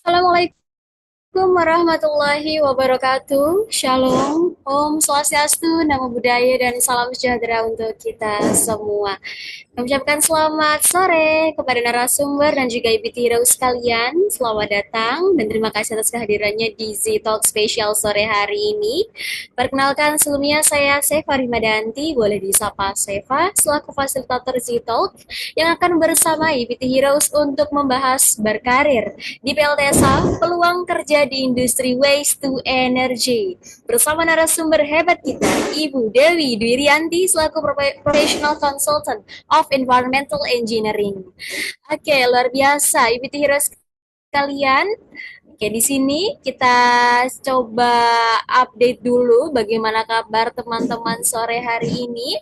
Assalamualaikum warahmatullahi wabarakatuh. Shalom, Om Swastiastu, Namo Buddhaya, dan salam sejahtera untuk kita semua. Kami ucapkan selamat sore kepada narasumber dan juga Ibu Hero sekalian. Selamat datang dan terima kasih atas kehadirannya di Z Talk Spesial sore hari ini. Perkenalkan sebelumnya saya Seva Rimadanti, boleh disapa Seva, selaku fasilitator Z Talk yang akan bersama Ibu Heroes untuk membahas berkarir di PLTSA, peluang kerja di industri waste to energy. Bersama narasumber hebat kita, Ibu Dewi Dwirianti selaku Professional Consultant of Environmental Engineering. Oke, luar biasa, Ibu Heroes kalian. Oke, di sini kita coba update dulu bagaimana kabar teman-teman sore hari ini.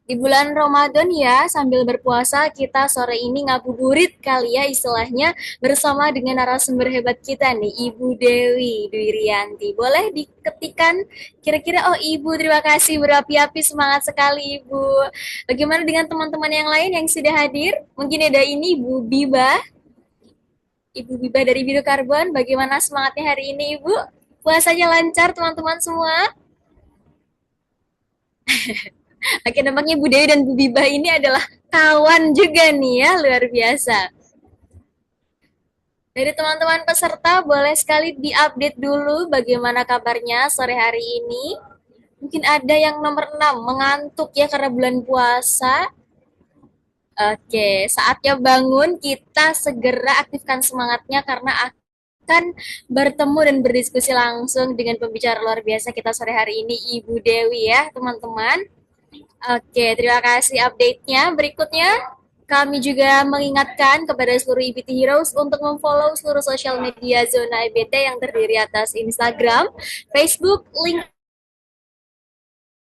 Di bulan Ramadan ya, sambil berpuasa kita sore ini ngabuburit kali ya istilahnya bersama dengan narasumber hebat kita nih, Ibu Dewi Dwirianti. Boleh diketikan kira-kira, oh Ibu terima kasih berapi-api, semangat sekali Ibu. Bagaimana dengan teman-teman yang lain yang sudah hadir? Mungkin ada ini Ibu Biba, Ibu Biba dari Biru Karbon. Bagaimana semangatnya hari ini Ibu? Puasanya lancar teman-teman semua? Oke, nampaknya Bu Dewi dan Bu Biba ini adalah kawan juga nih ya, luar biasa. Dari teman-teman peserta, boleh sekali diupdate dulu bagaimana kabarnya sore hari ini. Mungkin ada yang nomor 6 mengantuk ya karena bulan puasa. Oke, saatnya bangun, kita segera aktifkan semangatnya karena akan bertemu dan berdiskusi langsung dengan pembicara luar biasa kita sore hari ini, Ibu Dewi ya, teman-teman. Oke, terima kasih update-nya. Berikutnya, kami juga mengingatkan kepada seluruh EBT Heroes untuk memfollow seluruh sosial media Zona EBT yang terdiri atas Instagram, Facebook, LinkedIn,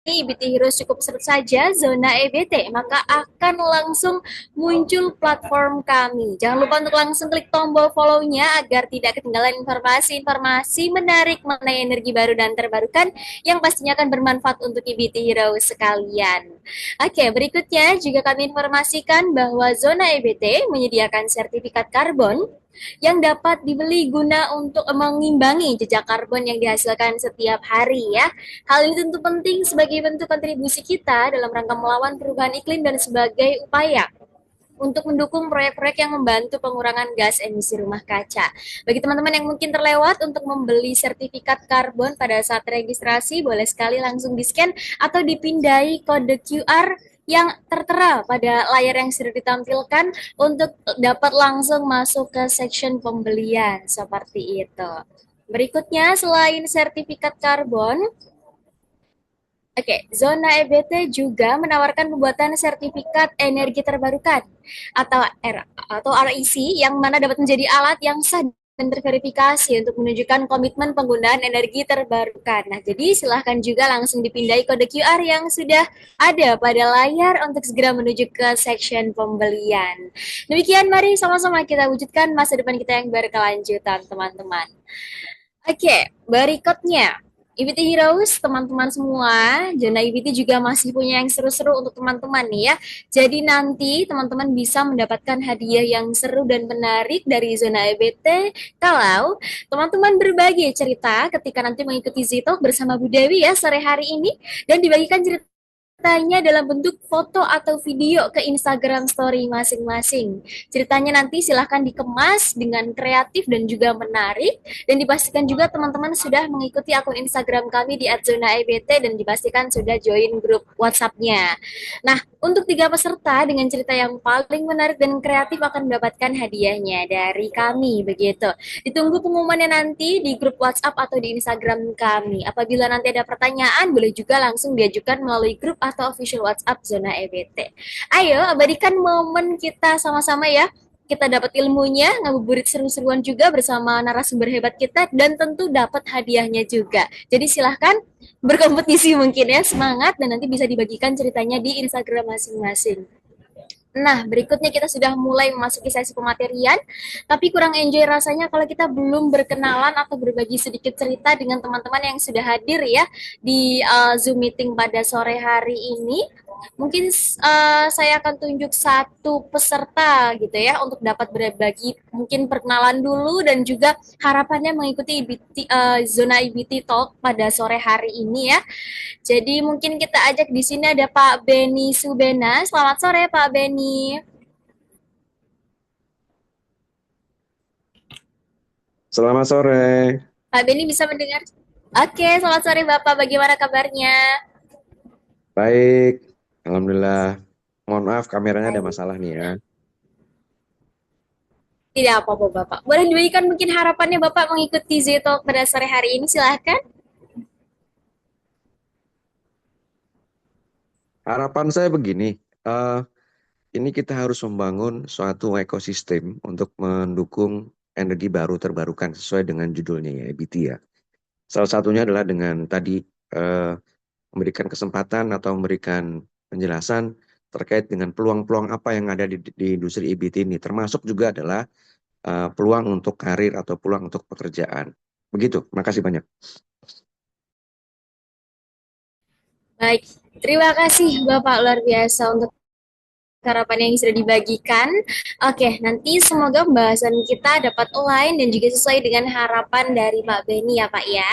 EBT Heroes cukup search saja Zona EBT, maka akan langsung muncul platform kami. Jangan lupa untuk langsung klik tombol follow-nya agar tidak ketinggalan informasi-informasi menarik mengenai energi baru dan terbarukan yang pastinya akan bermanfaat untuk EBT Heroes sekalian. Oke, berikutnya juga kami informasikan bahwa Zona EBT menyediakan sertifikat karbon yang dapat dibeli guna untuk mengimbangi jejak karbon yang dihasilkan setiap hari ya. Hal ini tentu penting sebagai bentuk kontribusi kita dalam rangka melawan perubahan iklim dan sebagai upaya untuk mendukung proyek-proyek yang membantu pengurangan gas emisi rumah kaca. Bagi teman-teman yang mungkin terlewat untuk membeli sertifikat karbon pada saat registrasi, boleh sekali langsung di-scan atau dipindai kode QR yang tertera pada layar yang sudah ditampilkan untuk dapat langsung masuk ke section pembelian seperti itu. Berikutnya, selain sertifikat karbon, Zona EBT juga menawarkan pembuatan sertifikat energi terbarukan atau REC yang mana dapat menjadi alat yang sah dan terverifikasi untuk menunjukkan komitmen penggunaan energi terbarukan. Nah, jadi silahkan juga langsung dipindai kode QR yang sudah ada pada layar untuk segera menuju ke section pembelian. Demikian, mari sama-sama kita wujudkan masa depan kita yang berkelanjutan, teman-teman. Berikutnya. EBT Heroes, teman-teman semua, Zona EBT juga masih punya yang seru-seru untuk teman-teman nih ya. Jadi nanti teman-teman bisa mendapatkan hadiah yang seru dan menarik dari Zona EBT kalau teman-teman berbagi cerita ketika nanti mengikuti Zitalk bersama Bu Dewi ya sore hari ini dan dibagikan cerita ceritanya dalam bentuk foto atau video ke Instagram story masing-masing. Ceritanya nanti silahkan dikemas dengan kreatif dan juga menarik dan dipastikan juga teman-teman sudah mengikuti akun Instagram kami di @zona_ebt dan dipastikan sudah join grup WhatsApp-nya. Nah, untuk 3 peserta dengan cerita yang paling menarik dan kreatif akan mendapatkan hadiahnya dari kami begitu. Ditunggu pengumumannya nanti di grup WhatsApp atau di Instagram kami. Apabila nanti ada pertanyaan, boleh juga langsung diajukan melalui grup atau official WhatsApp Zona EBT. Ayo, abadikan momen kita sama-sama ya. Kita dapat ilmunya, ngabuburit seru-seruan juga bersama narasumber hebat kita, dan tentu dapat hadiahnya juga. Jadi silahkan berkompetisi mungkin ya, semangat, dan nanti bisa dibagikan ceritanya di Instagram masing-masing. Nah, berikutnya kita sudah mulai memasuki sesi pematerian, tapi kurang enjoy rasanya kalau kita belum berkenalan atau berbagi sedikit cerita dengan teman-teman yang sudah hadir ya di Zoom meeting pada sore hari ini. Mungkin saya akan tunjuk satu peserta gitu ya untuk dapat berbagi mungkin perkenalan dulu dan juga harapannya mengikuti zona IBT Talk pada sore hari ini ya. Jadi mungkin kita ajak di sini ada Pak Beni Subena. Selamat sore Pak Beni. Selamat sore. Pak Beni bisa mendengar? Oke, selamat sore Bapak. Bagaimana kabarnya? Baik. Alhamdulillah. Mohon maaf kameranya ada Baik. masalah nih ya. Tidak apa-apa Bapak. Boleh diberikan mungkin harapannya Bapak mengikuti Z-Talk pada sore hari ini? Silahkan. Harapan saya begini, eh, ini kita harus membangun suatu ekosistem untuk mendukung energi baru terbarukan sesuai dengan judulnya ya, EBT ya. Salah satunya adalah dengan tadi eh, memberikan kesempatan atau memberikan penjelasan terkait dengan peluang-peluang apa yang ada di industri EBT ini, termasuk juga adalah peluang untuk karir atau peluang untuk pekerjaan. Begitu, makasih banyak. Baik. Terima kasih Bapak luar biasa untuk harapan yang sudah dibagikan. Oke, nanti semoga pembahasan kita dapat align dan juga sesuai dengan harapan dari Pak Beni ya Pak ya.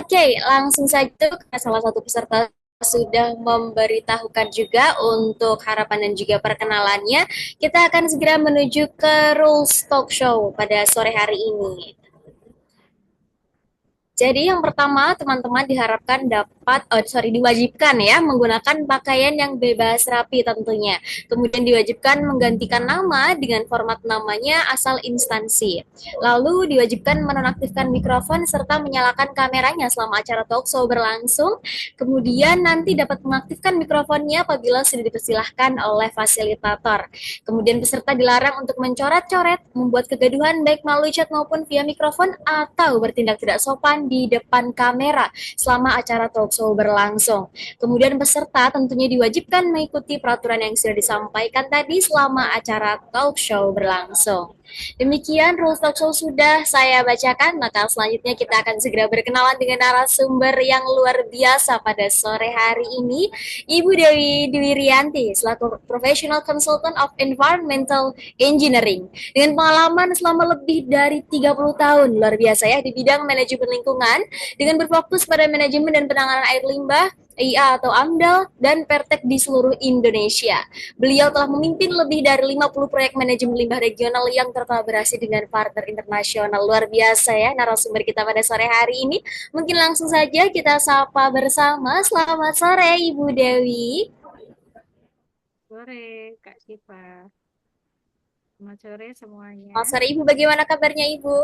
Oke, langsung saja salah satu peserta sudah memberitahukan juga untuk harapan dan juga perkenalannya. Kita akan segera menuju ke Rules Talk Show pada sore hari ini. Jadi yang pertama teman-teman diharapkan diwajibkan ya menggunakan pakaian yang bebas rapi tentunya. Kemudian diwajibkan menggantikan nama dengan format namanya asal instansi. Lalu diwajibkan menonaktifkan mikrofon serta menyalakan kameranya selama acara talk show berlangsung. Kemudian nanti dapat mengaktifkan mikrofonnya apabila sudah dipersilahkan oleh fasilitator. Kemudian peserta dilarang untuk mencoret-coret, membuat kegaduhan baik melalui chat maupun via mikrofon atau bertindak tidak sopan di depan kamera selama acara talk show berlangsung. Kemudian peserta tentunya diwajibkan mengikuti peraturan yang sudah disampaikan tadi selama acara talk show berlangsung. Demikian rules talk show sudah saya bacakan, maka selanjutnya kita akan segera berkenalan dengan narasumber yang luar biasa pada sore hari ini, Ibu Dewi Dwi Rianti, selaku Professional Consultant of Environmental Engineering. Dengan pengalaman selama lebih dari 30 tahun, luar biasa ya, di bidang manajemen lingkungan, dengan berfokus pada manajemen dan penanganan air limbah, IA atau AMDAL, dan Pertek di seluruh Indonesia. Beliau telah memimpin lebih dari 50 proyek manajemen limbah regional yang terkolaborasi dengan partner internasional. Luar biasa ya narasumber kita pada sore hari ini. Mungkin langsung saja kita sapa bersama. Selamat sore Ibu Dewi. Sore, Kak Siva. Selamat sore semuanya. Selamat sore Ibu, bagaimana kabarnya Ibu?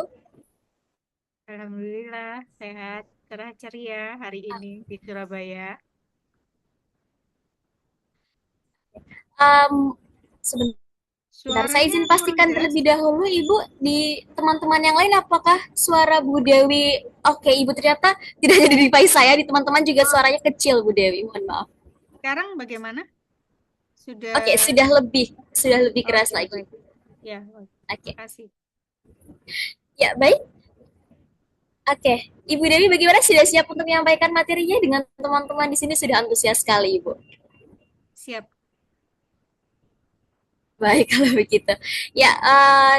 Alhamdulillah sehat, cerah ceria hari ini di Surabaya. Um, Sebentar, saya Suaranya izin kurang pastikan jelas. terlebih dahulu Ibu di teman-teman yang lain apakah suara Bu Dewi oke Ibu ternyata tidak jadi di device saya di teman-teman juga Oh, suaranya kecil Bu Dewi mohon maaf. sekarang bagaimana? Oke, Sudah, sudah lebih keras oke, lagi. baik. Ya, oke. Oke. Kasih. Ya, baik. Oke. Ibu Dewi bagaimana sudah siap untuk menyampaikan materinya dengan teman-teman di sini sudah antusias sekali Ibu. Siap. Baik kalau begitu. Ya,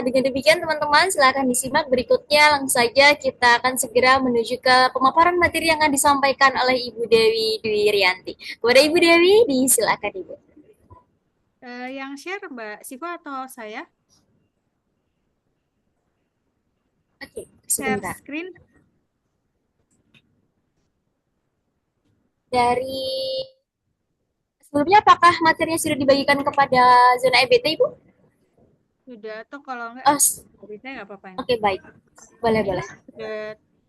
dengan demikian teman-teman silakan disimak berikutnya langsung saja kita akan segera menuju ke pemaparan materi yang akan disampaikan oleh Ibu Dewi Dwi Rianti. Kepada Ibu Dewi, disilakan Ibu. Yang share Mbak Siva atau saya? Oke, Share sebentar. screen. Dari sebelumnya apakah materinya sudah dibagikan kepada zona EBT Ibu? Sudah, atau kalau enggak, Oh, bisa nggak apa-apa ini. oke baik. Boleh, Ini boleh. sudah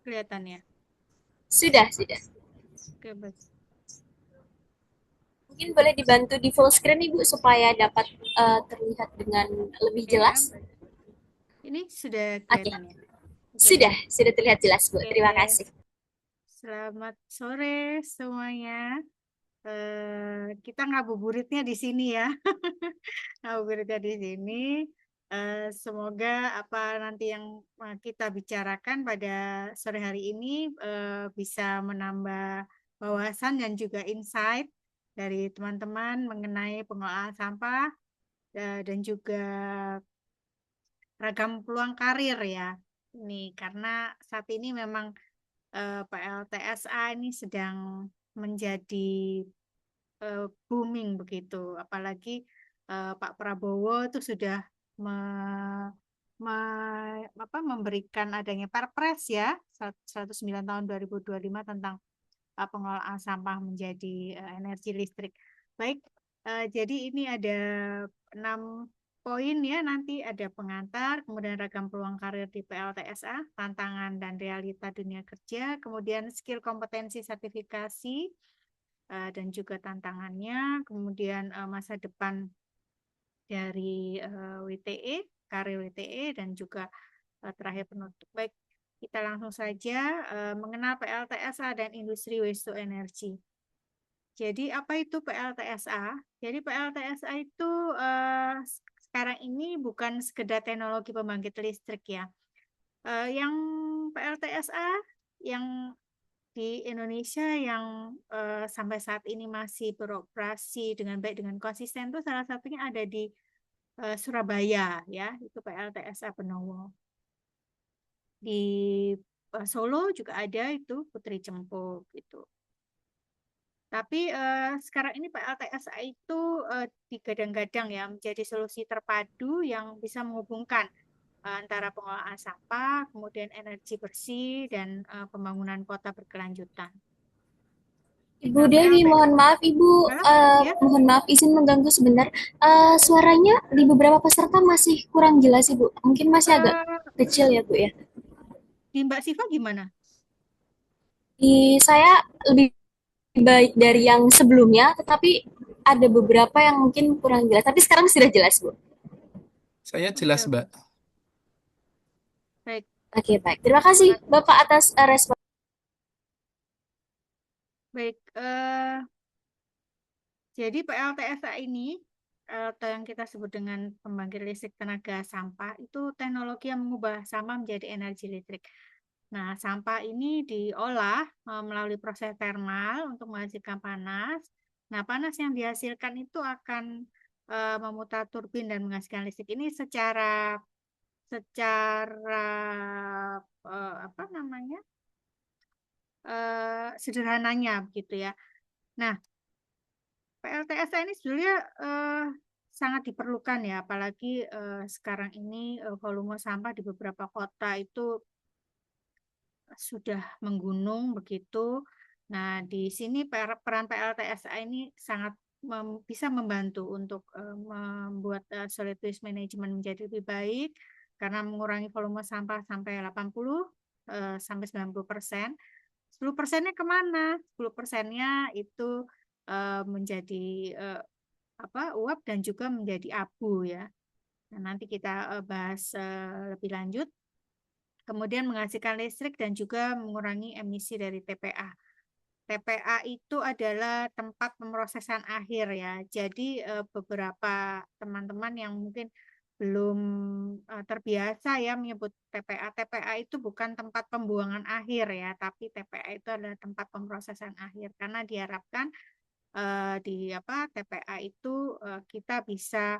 kelihatan ya. Sudah, sudah. Oke, baik. Mungkin boleh dibantu di full screen Ibu supaya dapat terlihat dengan lebih Ya, jelas. baik. Ini sudah Oke, kelihatan ya. Oke, baik. sudah terlihat jelas Bu. Terima Oke. kasih. Selamat sore semuanya. kita ngabuburitnya di sini ya. Ngabuburitnya di sini. Semoga apa nanti yang kita bicarakan pada sore hari ini bisa menambah wawasan dan juga insight dari teman-teman mengenai pengelolaan sampah dan juga ragam peluang karir ya. Ini karena saat ini memang PLTSA ini sedang menjadi booming begitu. Apalagi Pak Prabowo itu sudah me- memberikan adanya Perpres ya 109 tahun 2025 tentang pengelolaan sampah menjadi energi listrik. Baik, jadi ini ada 6 poin ya, nanti ada pengantar, kemudian ragam peluang karir di PLTSA, tantangan dan realita dunia kerja, kemudian skill kompetensi sertifikasi, dan juga tantangannya, kemudian masa depan dari WTE, karir WTE, dan juga terakhir penutup. Baik, kita langsung saja mengenal PLTSA dan industri waste to energy. Jadi apa itu PLTSA? Jadi PLTSA itu sekarang ini bukan sekedar teknologi pembangkit listrik ya. Yang PLTSA yang di Indonesia yang sampai saat ini masih beroperasi dengan baik dengan konsisten itu salah satunya ada di Surabaya ya, itu PLTSA Benowo. Di Solo juga ada itu Putri Cempo gitu. Tapi sekarang ini PLTSA itu digadang-gadang ya menjadi solusi terpadu yang bisa menghubungkan antara pengelolaan sampah, kemudian energi bersih, dan pembangunan kota berkelanjutan. Ibu Nah, Dewi, mohon maaf Ibu, Halo, ya. mohon maaf izin mengganggu sebentar. Suaranya di beberapa peserta masih kurang jelas Ibu. Mungkin masih agak Eh, kecil ya Bu ya. di Mbak Siva gimana? Di saya lebih baik dari yang sebelumnya, tetapi ada beberapa yang mungkin kurang jelas. Tapi sekarang sudah jelas Bu. Saya Oke, jelas, oke. Mbak. Baik, Oke, baik. Terima kasih Bapak atas respon. baik. Jadi PLTSA ini atau yang kita sebut dengan pembangkit listrik tenaga sampah itu teknologi yang mengubah sampah menjadi energi listrik. Nah, sampah ini diolah melalui proses termal untuk menghasilkan panas. Nah, panas yang dihasilkan itu akan memutar turbin dan menghasilkan listrik ini secara secara apa namanya sederhananya begitu ya. Nah, PLTSA ini sebenarnya sangat diperlukan ya, apalagi sekarang ini volume sampah di beberapa kota itu sudah menggunung begitu. Nah, di sini peran PLTSA ini sangat bisa membantu untuk membuat solid waste management menjadi lebih baik karena mengurangi volume sampah sampai 80 sampai 90%. 10%-nya kemana? 10%-nya itu menjadi uap dan juga menjadi abu ya. Nah, nanti kita bahas lebih lanjut. Kemudian menghasilkan listrik dan juga mengurangi emisi dari TPA. TPA itu adalah tempat pemrosesan akhir ya. Jadi beberapa teman-teman yang mungkin belum terbiasa ya menyebut TPA. TPA itu bukan tempat pembuangan akhir ya, tapi TPA itu adalah tempat pemrosesan akhir karena diharapkan di TPA itu kita bisa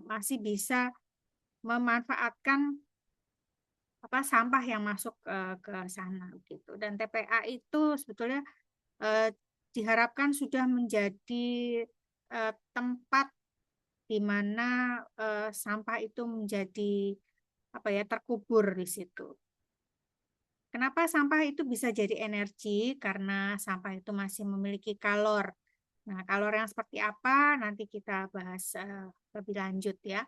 masih bisa memanfaatkan sampah yang masuk ke sana gitu. Dan TPA itu sebetulnya eh, diharapkan sudah menjadi tempat di mana sampah itu menjadi terkubur di situ. Kenapa sampah itu bisa jadi energi? Karena sampah itu masih memiliki kalor. Nah, kalor yang seperti apa nanti kita bahas lebih lanjut ya.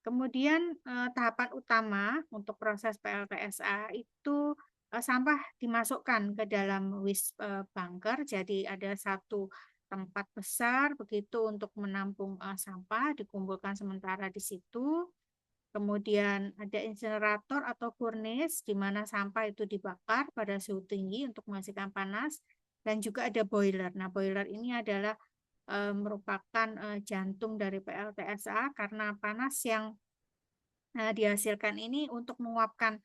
Kemudian tahapan utama untuk proses PLTSA itu sampah dimasukkan ke dalam waste bunker. Jadi ada satu tempat besar begitu untuk menampung sampah, dikumpulkan sementara di situ. kemudian ada insinerator atau furnace di mana sampah itu dibakar pada suhu tinggi untuk menghasilkan panas, dan juga ada boiler. Nah, boiler ini adalah merupakan jantung dari PLTSA karena panas yang dihasilkan ini untuk menguapkan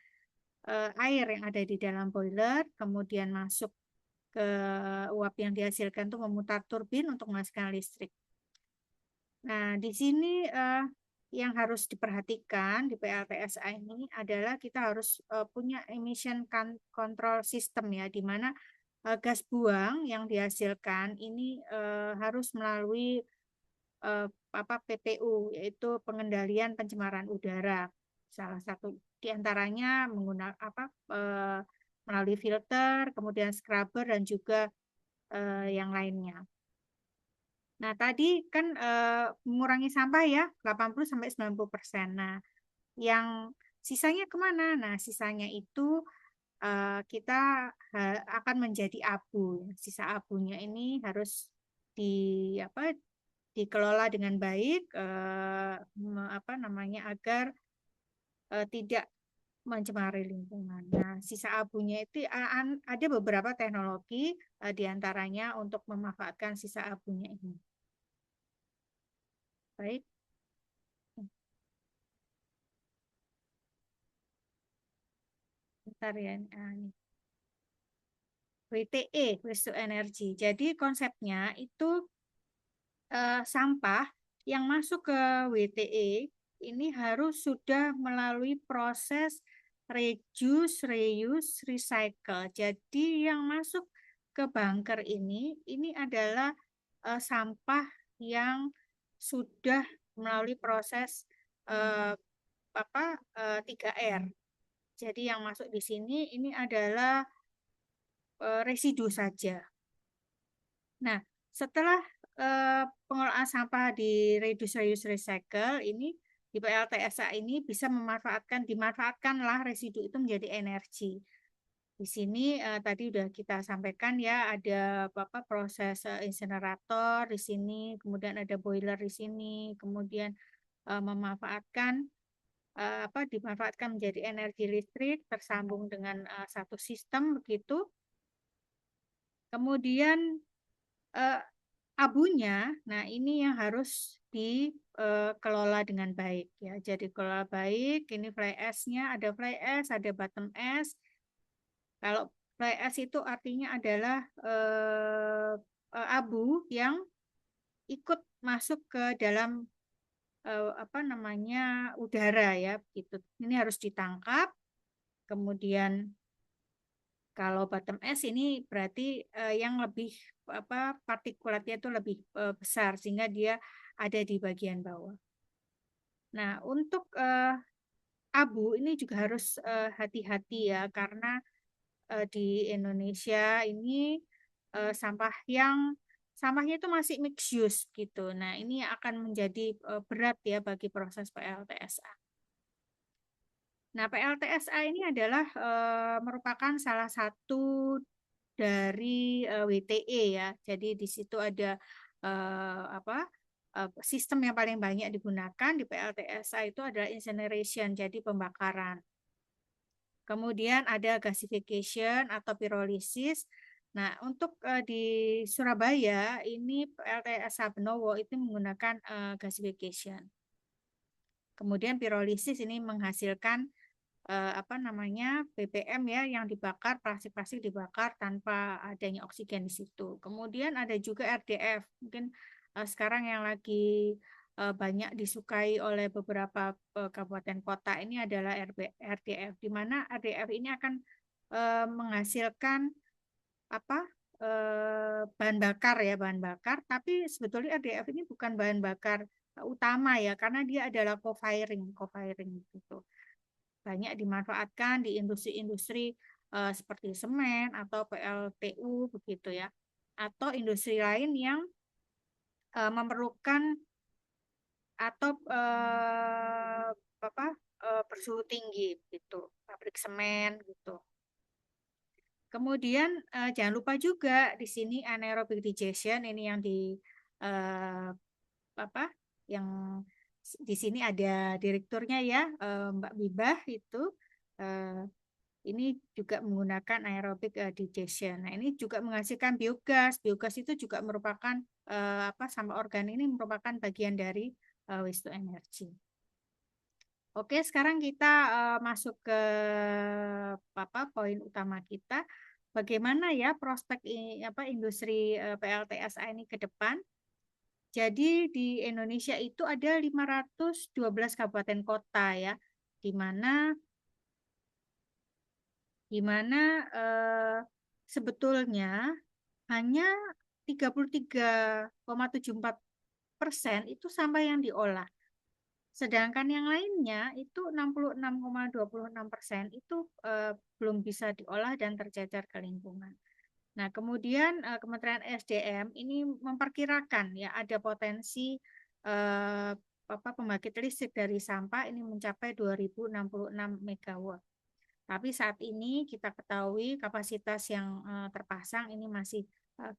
air yang ada di dalam boiler, kemudian masuk ke uap yang dihasilkan itu memutar turbin untuk menghasilkan listrik. Nah, di sini yang harus diperhatikan di PLTSA ini adalah kita harus punya emission control system ya, di mana gas buang yang dihasilkan ini harus melalui PPU, yaitu pengendalian pencemaran udara. Salah satu di antaranya menggunakan melalui filter, kemudian scrubber dan juga yang lainnya. Nah, tadi kan mengurangi sampah ya 80-90%. Nah, yang sisanya kemana? Nah, sisanya itu kita akan menjadi abu. Sisa abunya ini harus dikelola dengan baik, agar tidak mencemari lingkungan. Nah, sisa abunya itu ada beberapa teknologi diantaranya untuk memanfaatkan sisa abunya ini. Baik. Bentar ya. Ini. WTE, waste to energy. Jadi konsepnya itu sampah yang masuk ke WTE ini harus sudah melalui proses reduce, reuse, recycle. Jadi yang masuk ke bunker ini adalah sampah yang sudah melalui proses 3R. Jadi yang masuk di sini ini adalah residu saja. Nah, setelah pengolahan sampah di reduce, reuse, recycle ini di PLTSA ini bisa dimanfaatkanlah residu itu menjadi energi. Di sini tadi udah kita sampaikan ya, ada proses insinerator di sini, kemudian ada boiler di sini, kemudian dimanfaatkan menjadi energi listrik tersambung dengan satu sistem begitu. Kemudian abunya, nah ini yang harus dikelola dengan baik ya. Jadi kelola baik, ini fly ash-nya, ada fly ash, ada bottom ash. Kalau fly ash itu artinya adalah abu yang ikut masuk ke dalam udara ya, gitu. Ini harus ditangkap. Kemudian kalau bottom ash ini berarti yang lebih partikulatnya itu lebih besar sehingga dia ada di bagian bawah. Nah, untuk abu ini juga harus hati-hati ya, karena di Indonesia ini sampahnya itu masih mixed use gitu. Nah, ini akan menjadi berat ya bagi proses PLTSA. Nah, PLTSA ini adalah merupakan salah satu dari WTE ya. Jadi di situ ada sistem yang paling banyak digunakan di PLTSA itu adalah incineration, jadi pembakaran. Kemudian ada gasification atau pyrolysis. Nah, untuk di Surabaya ini PLTSA Benowo itu menggunakan gasification. Kemudian pyrolysis ini menghasilkan BBM ya yang dibakar, plastik-plastik dibakar tanpa adanya oksigen di situ. Kemudian ada juga RDF, mungkin sekarang yang lagi banyak disukai oleh beberapa kabupaten kota ini adalah RDF, di mana RDF ini akan menghasilkan bahan bakar, tapi sebetulnya RDF ini bukan bahan bakar utama ya, karena dia adalah co-firing gitu. Banyak dimanfaatkan di industri-industri seperti semen atau PLTU begitu ya, atau industri lain yang memerlukan atau bersuhu tinggi gitu, pabrik semen gitu. Kemudian jangan lupa juga di sini anaerobic digestion ini yang yang Di sini ada direkturnya ya, Mbak Bibah itu. Eh, ini juga menggunakan aerobic digestion. Nah, ini juga menghasilkan biogas. Biogas itu juga merupakan sampah organik ini merupakan bagian dari waste to energy. Oke, sekarang kita masuk ke poin utama kita. Bagaimana ya prospek industri PLTSA ini ke depan? Jadi di Indonesia itu ada 512 kabupaten kota ya, di mana sebetulnya hanya 33,74% itu sampah yang diolah. Sedangkan yang lainnya itu 66,26% itu belum bisa diolah dan tercecer ke lingkungan. Nah, kemudian Kementerian SDM ini memperkirakan ya ada potensi pembangkit listrik dari sampah ini mencapai 2066 megawatt. Tapi saat ini kita ketahui kapasitas yang terpasang ini masih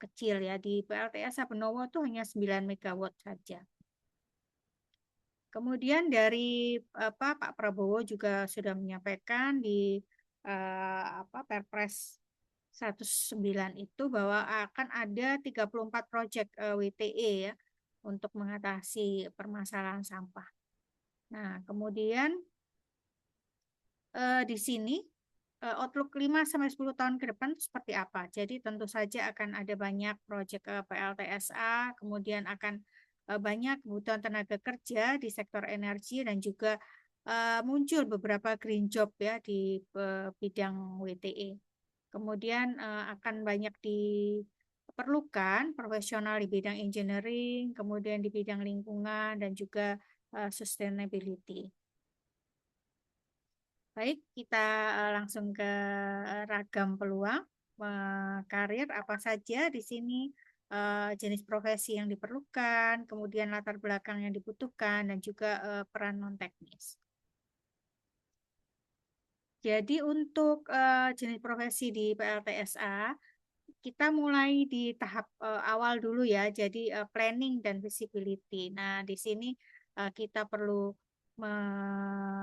kecil ya. Di PLTSA Benowo itu hanya 9 megawatt saja. Kemudian dari Pak Prabowo juga sudah menyampaikan di Perpres 109 itu bahwa akan ada 34 proyek WTE ya untuk mengatasi permasalahan sampah. Nah, kemudian di sini outlook 5 sampai 10 tahun ke depan seperti apa? Jadi tentu saja akan ada banyak proyek PLTSA, kemudian akan banyak kebutuhan tenaga kerja di sektor energi dan juga muncul beberapa green job ya di bidang WTE. Kemudian akan banyak diperlukan profesional di bidang engineering, kemudian di bidang lingkungan dan juga sustainability. Baik, kita langsung ke ragam peluang karir apa saja di sini, jenis profesi yang diperlukan, kemudian latar belakang yang dibutuhkan, dan juga peran non-teknis. Jadi untuk jenis profesi di PLTSA, kita mulai di tahap awal dulu ya, jadi planning dan visibility. Nah, di sini kita perlu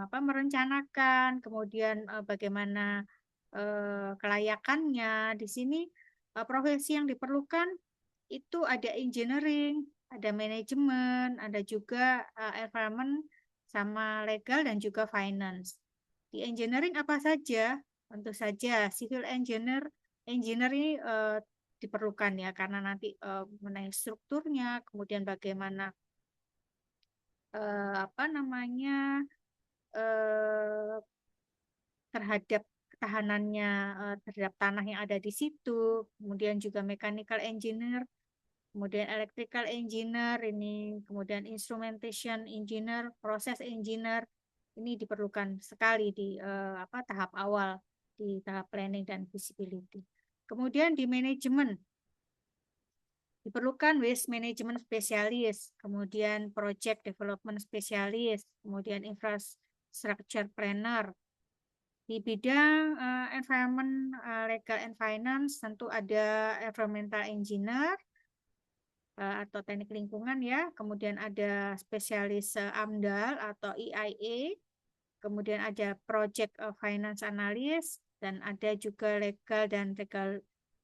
merencanakan, kemudian bagaimana kelayakannya. Di sini profesi yang diperlukan itu ada engineering, ada manajemen, ada juga environment, sama legal dan juga finance. Di engineering apa saja? Tentu saja civil engineer ini diperlukan ya karena nanti mengenai strukturnya, kemudian bagaimana terhadap ketahanannya terhadap tanah yang ada di situ, kemudian juga mechanical engineer, kemudian electrical engineer ini, kemudian instrumentation engineer, process engineer ini diperlukan sekali di tahap awal di tahap planning dan visibility. Kemudian di manajemen diperlukan waste management spesialis, kemudian project development spesialis, kemudian infrastructure planner. Di bidang environment, legal and finance tentu ada environmental engineer atau teknik lingkungan ya, kemudian ada spesialis AMDAL atau EIA, kemudian ada project finance analyst, dan ada juga legal dan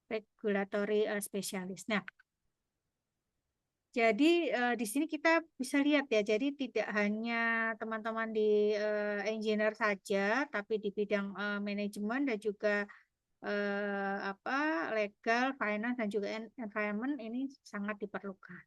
regulatory spesialis. Nah, jadi di sini kita bisa lihat ya, jadi tidak hanya teman-teman di engineer saja, tapi di bidang manajemen dan juga legal, finance dan juga environment ini sangat diperlukan.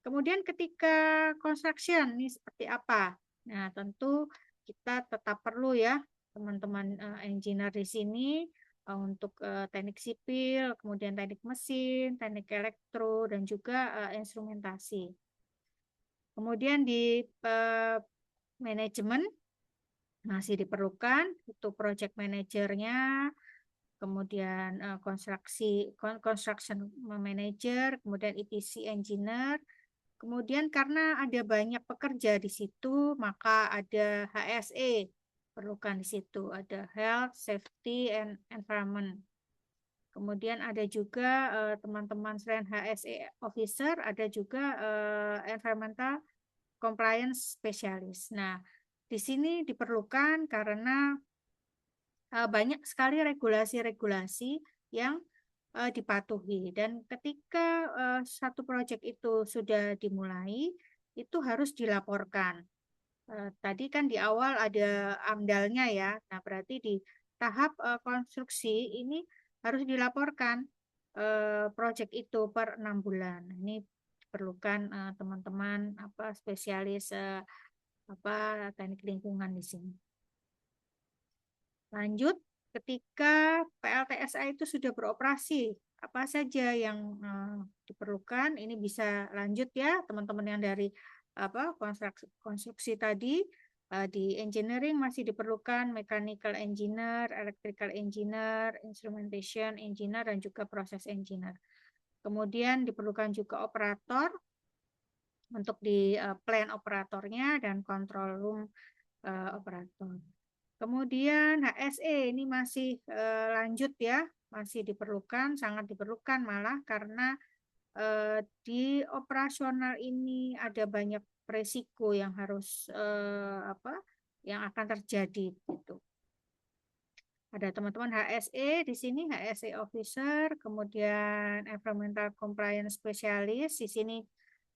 Kemudian ketika construction ini seperti apa? Nah, tentu kita tetap perlu ya teman-teman engineer di sini untuk teknik sipil, kemudian teknik mesin, teknik elektro, dan juga instrumentasi. Kemudian di manajemen masih diperlukan, itu project manajernya, kemudian construction manager, kemudian EPC engineer. Kemudian karena ada banyak pekerja di situ, maka ada HSE perlukan di situ, ada health, safety, and environment. Kemudian ada juga teman-teman selain HSE officer, ada juga environmental compliance specialist. Nah, di sini diperlukan karena banyak sekali regulasi-regulasi yang dipatuhi, dan ketika satu proyek itu sudah dimulai, itu harus dilaporkan. Tadi kan di awal ada AMDAL-nya ya. Nah, berarti di tahap konstruksi ini harus dilaporkan proyek itu per 6 bulan. Ini diperlukan teman-teman apa spesialis apa teknik lingkungan di sini. Lanjut, ketika PLTSA itu sudah beroperasi, apa saja yang diperlukan? Ini bisa lanjut ya, teman-teman yang dari apa konstruksi tadi. Di engineering masih diperlukan mechanical engineer, electrical engineer, instrumentation engineer, dan juga proses engineer. Kemudian diperlukan juga operator untuk di plan operatornya dan control room operator. Kemudian HSE ini masih lanjut ya, masih diperlukan, sangat diperlukan malah karena di operasional ini ada banyak resiko yang harus yang akan terjadi gitu. Ada teman-teman HSE di sini, HSE officer, kemudian environmental compliance specialist di sini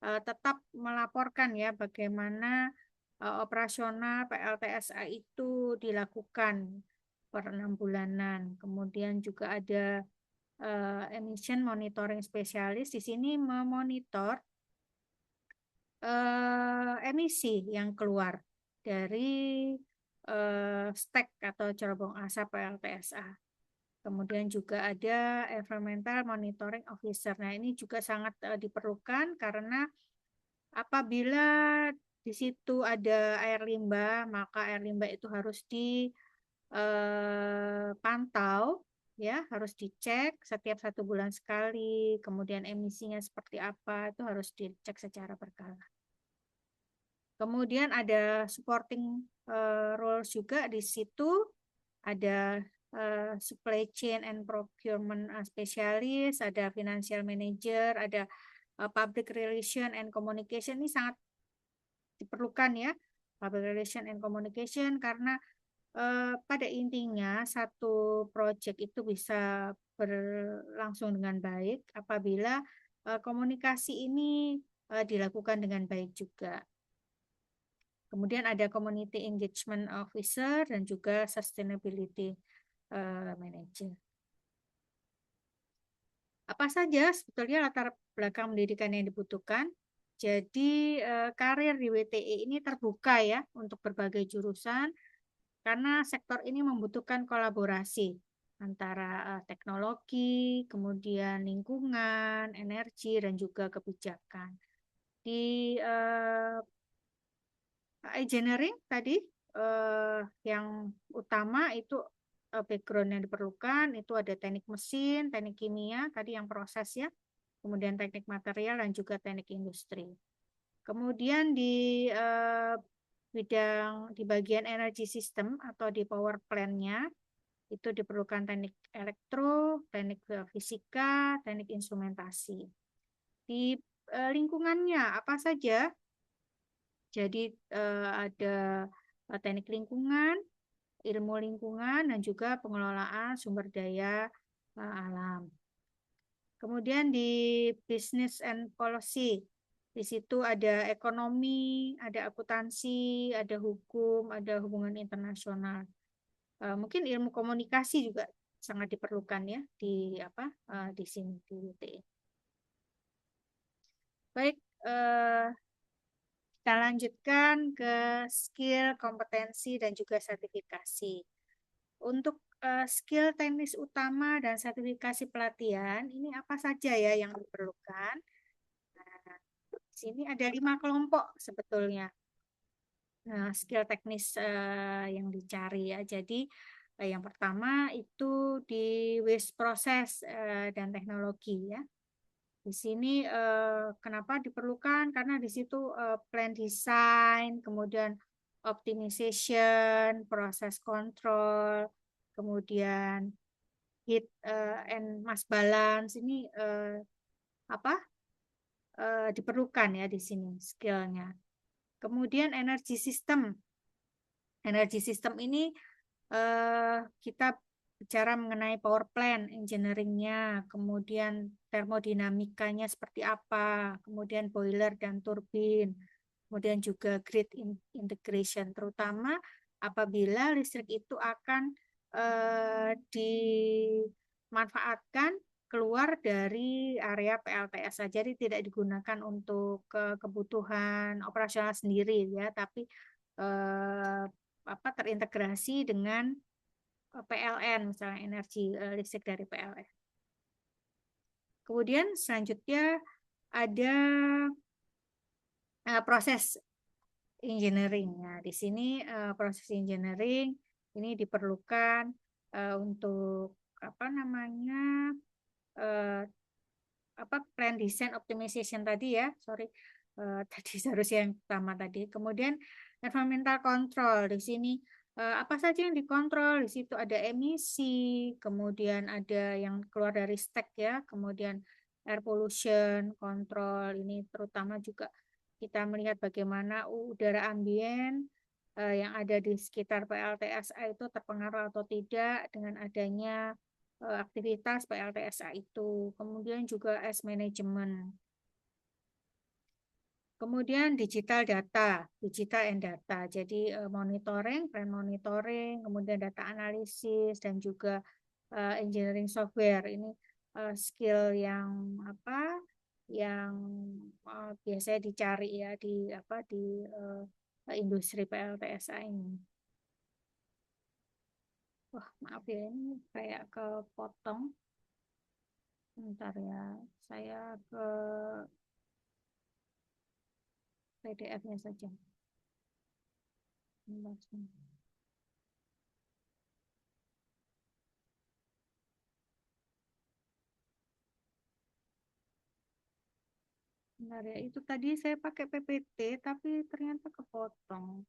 tetap melaporkan ya bagaimana operasional PLTSA itu dilakukan per 6 bulanan. Kemudian juga ada emission monitoring specialist di sini memonitor emisi yang keluar dari stek atau cerobong asap PLTSA. Kemudian juga ada environmental monitoring officer. Nah, ini juga sangat diperlukan karena apabila di situ ada air limbah, maka air limbah itu harus dipantau, ya, harus dicek setiap 1 bulan sekali. Kemudian emisinya seperti apa, itu harus dicek secara berkala. Kemudian ada supporting roles juga di situ, ada supply chain and procurement specialist, ada financial manager, ada public relation and communication. Ini sangat diperlukan ya, public relation and communication, karena pada intinya satu proyek itu bisa berlangsung dengan baik apabila komunikasi ini dilakukan dengan baik juga. Kemudian ada community engagement officer dan juga sustainability manager. Apa saja sebetulnya latar belakang pendidikan yang dibutuhkan? Jadi karir di WTE ini terbuka ya untuk berbagai jurusan karena sektor ini membutuhkan kolaborasi antara teknologi, kemudian lingkungan, energi, dan juga kebijakan. Di engineering tadi yang utama itu background yang diperlukan itu ada teknik mesin, teknik kimia, tadi yang proses ya, kemudian teknik material dan juga teknik industri. Kemudian di bidang di bagian energy system atau di power plant-nya itu diperlukan teknik elektro, teknik fisika, teknik instrumentasi. Di lingkungannya apa saja? Jadi ada teknik lingkungan, ilmu lingkungan, dan juga pengelolaan sumber daya alam. Kemudian di business and policy, di situ ada ekonomi, ada akuntansi, ada hukum, ada hubungan internasional. Mungkin ilmu komunikasi juga sangat diperlukan ya di di sini di WTE. Baik, kita lanjutkan ke skill, kompetensi, dan juga sertifikasi. Untuk skill teknis utama dan sertifikasi pelatihan, ini apa saja ya yang diperlukan? Nah, di sini ada 5 kelompok sebetulnya. Nah, skill teknis yang dicari ya. Jadi yang pertama itu di waste process dan teknologi ya. Di sini kenapa diperlukan? Karena di situ plan design, kemudian optimization, proses control, kemudian heat and mass balance ini diperlukan ya di sini skillnya. Kemudian energi sistem. Energi sistem ini kita bicara mengenai power plant, engineering-nya, kemudian termodinamikanya seperti apa, kemudian boiler dan turbin, kemudian juga grid integration, terutama apabila listrik itu akan dimanfaatkan keluar dari area PLTS saja, jadi tidak digunakan untuk kebutuhan operasional sendiri ya, tapi terintegrasi dengan PLN, misalnya energi listrik dari PLN. Kemudian selanjutnya ada proses engineering. Nah, di sini proses engineering ini diperlukan untuk plan design optimization tadi ya, tadi seharusnya yang pertama tadi. Kemudian environmental control di sini apa saja yang dikontrol? Di situ ada emisi, kemudian ada yang keluar dari stack ya, kemudian air pollution control. Ini terutama juga kita melihat bagaimana udara ambien yang ada di sekitar PLTSA itu terpengaruh atau tidak dengan adanya aktivitas PLTSA itu. Kemudian juga as management. Kemudian digital data, digital and data. Jadi monitoring, plan monitoring, kemudian data analisis dan juga engineering software. Ini skill yang biasanya dicari ya di industri PLTSA ini. Wah, maaf ya ini kayak kepotong. Bentar ya, saya ke PDF-nya saja. Benar ya, itu tadi saya pakai PPT tapi ternyata kepotong.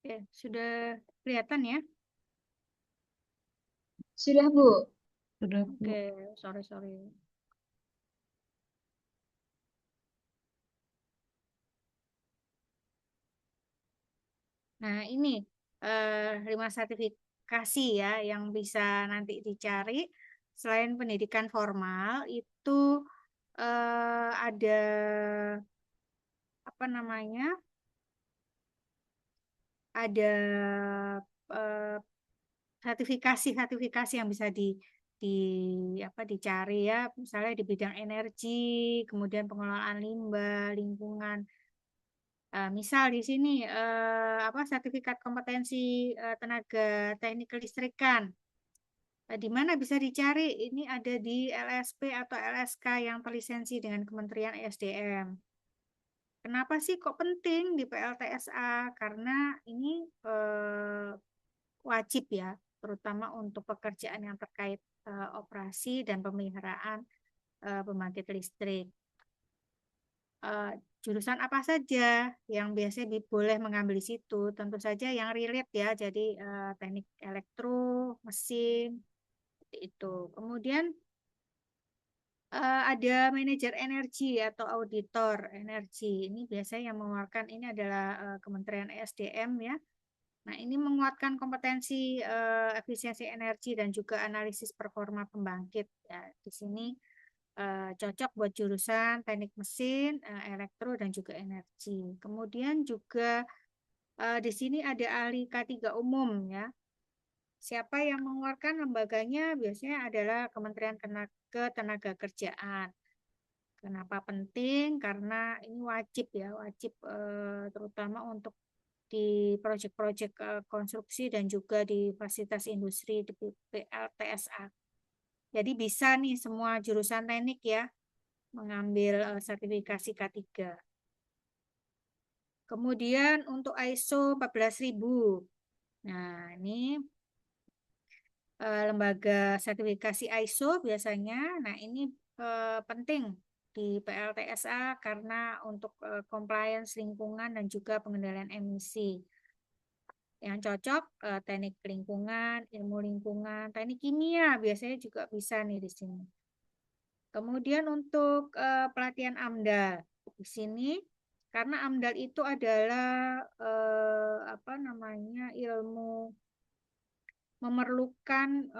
Oke, sudah kelihatan ya? Sudah, Bu. Sudah, Bu. Oke, sorry. Nah, ini 5 sertifikasi ya yang bisa nanti dicari. Selain pendidikan formal, itu ada ada sertifikasi yang bisa dicari ya, misalnya di bidang energi, kemudian pengelolaan limbah, lingkungan. Misal di sini sertifikat kompetensi tenaga teknik kelistrikan. Di mana bisa dicari? Ini ada di LSP atau LSK yang terlisensi dengan Kementerian ESDM. Kenapa sih kok penting di PLTSA? Karena ini wajib ya, terutama untuk pekerjaan yang terkait operasi dan pemeliharaan pembangkit listrik. Jurusan apa saja yang biasanya boleh mengambil di situ? Tentu saja yang relate ya, jadi teknik elektro, mesin, seperti itu. Kemudian ada manajer energi atau auditor energi. Ini biasanya yang mengeluarkan ini adalah Kementerian ESDM ya. Nah, ini menguatkan kompetensi efisiensi energi dan juga analisis performa pembangkit. Ya, di sini cocok buat jurusan teknik mesin, elektro, dan juga energi. Kemudian juga di sini ada ahli K3 umum ya. Siapa yang mengeluarkan lembaganya biasanya adalah Kementerian Ketenagakerjaan. Kenapa penting? Karena ini wajib ya, terutama untuk di proyek-proyek konstruksi dan juga di fasilitas industri di PLTSA. Jadi bisa nih semua jurusan teknik ya mengambil sertifikasi K3. Kemudian untuk ISO 14000. Nah, ini lembaga sertifikasi ISO biasanya. Nah, ini penting di PLTSA karena untuk compliance lingkungan dan juga pengendalian emisi. Yang cocok teknik lingkungan, ilmu lingkungan, teknik kimia biasanya juga bisa nih di sini. Kemudian untuk pelatihan AMDAL di sini karena AMDAL itu adalah apa namanya ilmu memerlukan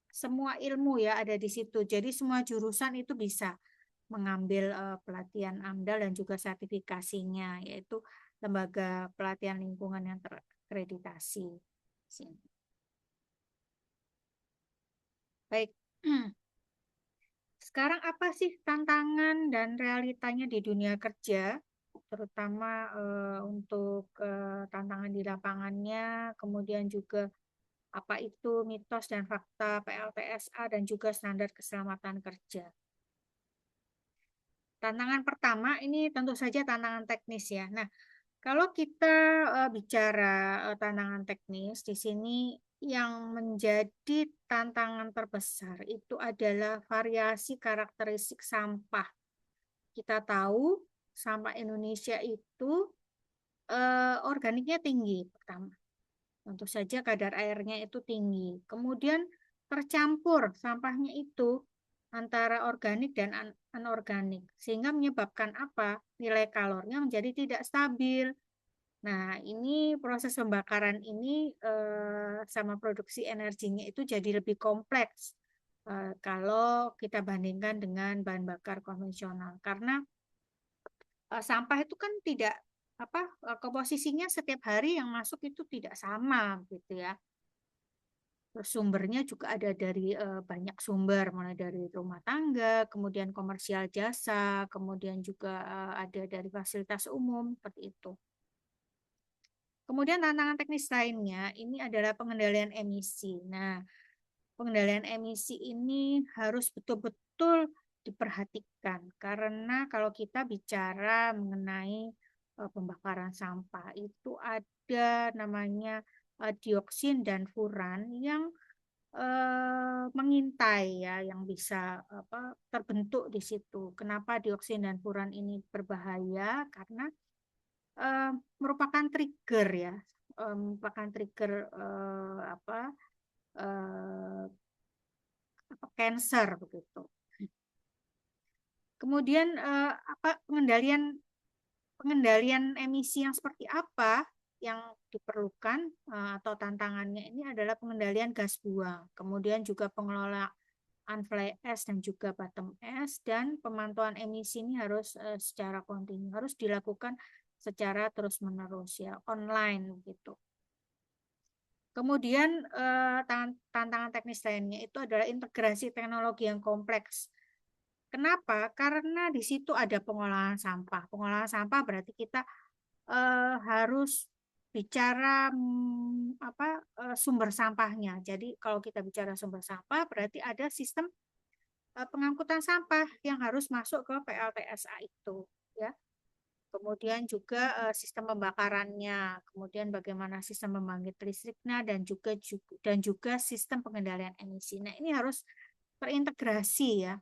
semua ilmu ya ada di situ. Jadi semua jurusan itu bisa mengambil pelatihan AMDAL dan juga sertifikasinya, yaitu lembaga pelatihan lingkungan yang terakreditasi. Sini. Baik. Sekarang apa sih tantangan dan realitanya di dunia kerja, terutama untuk tantangan di lapangannya, kemudian juga apa itu mitos dan fakta PLTSA dan juga standar keselamatan kerja. Tantangan pertama ini tentu saja tantangan teknis ya. Nah, kalau kita bicara tantangan teknis di sini yang menjadi tantangan terbesar itu adalah variasi karakteristik sampah. Kita tahu sampah Indonesia itu organiknya tinggi pertama. Tentu saja kadar airnya itu tinggi. Kemudian tercampur sampahnya itu antara organik dan anorganik sehingga menyebabkan apa? Nilai kalornya menjadi tidak stabil. Nah, ini proses pembakaran ini sama produksi energinya itu jadi lebih kompleks kalau kita bandingkan dengan bahan bakar konvensional. Karena sampah itu kan tidak apa komposisinya setiap hari yang masuk itu tidak sama gitu ya. Terus sumbernya juga ada dari banyak sumber, mulai dari rumah tangga, kemudian komersial jasa, kemudian juga ada dari fasilitas umum seperti itu. Kemudian tantangan teknis lainnya ini adalah pengendalian emisi. Nah, pengendalian emisi ini harus betul-betul diperhatikan karena kalau kita bicara mengenai pembakaran sampah itu ada namanya dioksin dan furan yang mengintai ya yang bisa apa terbentuk di situ. Kenapa dioksin dan furan ini berbahaya? Karena merupakan trigger ya, merupakan trigger eh, cancer begitu. Kemudian apa pengendalian emisi yang seperti apa yang diperlukan atau tantangannya ini adalah pengendalian gas buang, kemudian juga pengelolaan fly ash dan juga bottom ash, dan pemantauan emisi ini harus secara kontinu, harus dilakukan secara terus-menerus ya, online gitu. Kemudian tantangan teknis lainnya itu adalah integrasi teknologi yang kompleks. Kenapa? Karena di situ ada pengolahan sampah. Pengolahan sampah berarti kita harus bicara sumber sampahnya. Jadi kalau kita bicara sumber sampah berarti ada sistem pengangkutan sampah yang harus masuk ke PLTSA itu, ya. Kemudian juga sistem pembakarannya, kemudian bagaimana sistem pembangkit listriknya dan juga sistem pengendalian emisi. Nah, ini harus terintegrasi ya.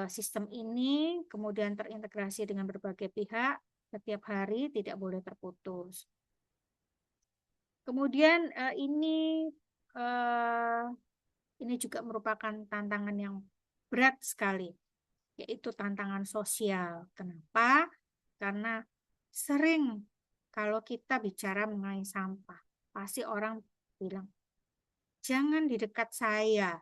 Sistem ini kemudian terintegrasi dengan berbagai pihak setiap hari, tidak boleh terputus. Kemudian ini juga merupakan tantangan yang berat sekali, yaitu tantangan sosial. Kenapa? Karena sering kalau kita bicara mengenai sampah, pasti orang bilang, jangan di dekat saya.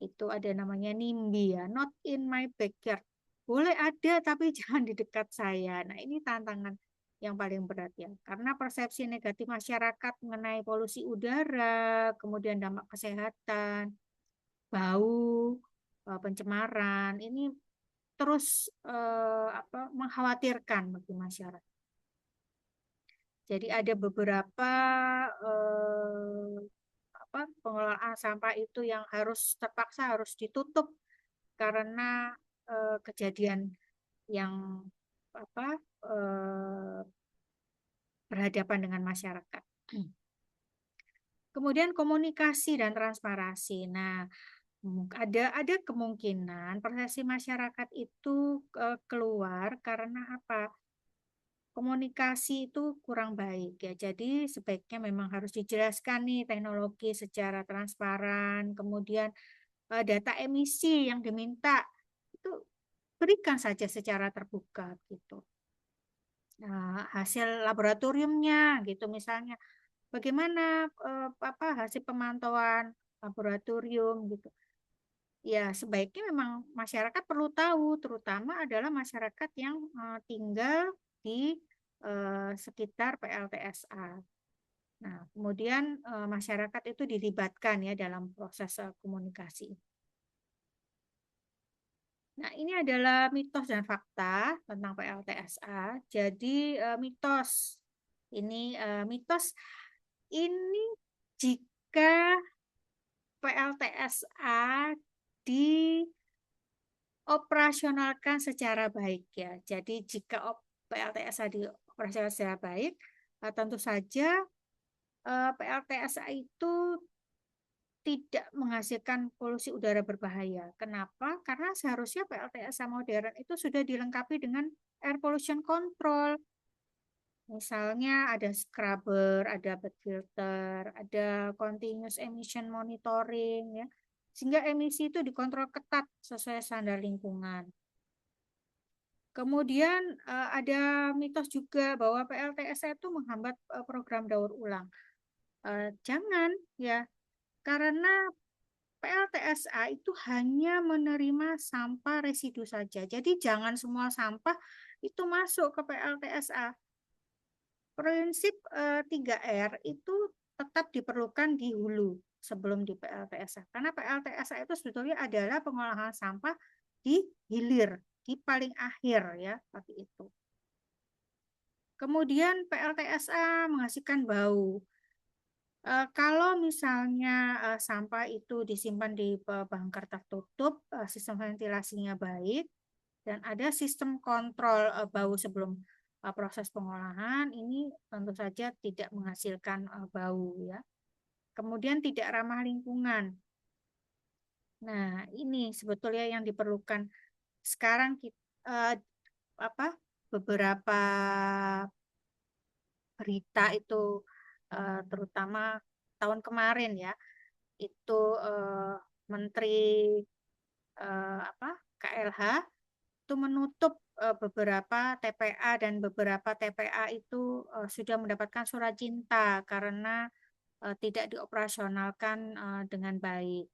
Itu ada namanya NIMBY ya, not in my backyard. Boleh ada, tapi jangan di dekat saya. Nah, ini tantangan yang paling berat ya. Karena persepsi negatif masyarakat mengenai polusi udara, kemudian dampak kesehatan, bau, pencemaran, ini terus mengkhawatirkan bagi masyarakat. Jadi ada beberapa pengelolaan sampah itu yang terpaksa harus ditutup karena kejadian yang berhadapan dengan masyarakat. Kemudian komunikasi dan transparansi. Nah, Ada kemungkinan persepsi masyarakat itu keluar karena apa? Komunikasi itu kurang baik ya. Jadi sebaiknya memang harus dijelaskan nih teknologi secara transparan. Kemudian data emisi yang diminta itu berikan saja secara terbuka gitu. Nah, hasil laboratoriumnya gitu misalnya. Bagaimana hasil pemantauan laboratorium gitu. Ya, sebaiknya memang masyarakat perlu tahu, terutama adalah masyarakat yang tinggal di sekitar PLTSA. Nah, kemudian masyarakat itu dilibatkan ya dalam proses komunikasi. Nah, ini adalah mitos dan fakta tentang PLTSA. Jadi mitos ini jika PLTSA dioperasionalkan secara baik ya. Jadi jika PLTSA dioperasionalkan secara baik, tentu saja PLTSA itu tidak menghasilkan polusi udara berbahaya. Kenapa? Karena seharusnya PLTSA modern itu sudah dilengkapi dengan air pollution control. Misalnya ada scrubber, ada bed filter, ada continuous emission monitoring, ya. Sehingga emisi itu dikontrol ketat sesuai standar lingkungan. Kemudian ada mitos juga bahwa PLTSA itu menghambat program daur ulang. Jangan ya, karena PLTSA itu hanya menerima sampah residu saja. Jadi jangan semua sampah itu masuk ke PLTSA. Prinsip 3R itu tetap diperlukan di hulu sebelum di PLTSA. Karena PLTSA itu sebetulnya adalah pengolahan sampah di hilir, di paling akhir ya, seperti itu. Kemudian PLTSA menghasilkan bau. Kalau misalnya sampah itu disimpan di bunker tertutup, sistem ventilasinya baik, dan ada sistem kontrol bau sebelum proses pengolahan, ini tentu saja tidak menghasilkan bau ya. Kemudian tidak ramah lingkungan. Nah, ini sebetulnya yang diperlukan sekarang beberapa berita itu terutama tahun kemarin ya, itu Menteri KLH itu menutup beberapa TPA, dan beberapa TPA itu sudah mendapatkan surat cinta karena tidak dioperasionalkan dengan baik.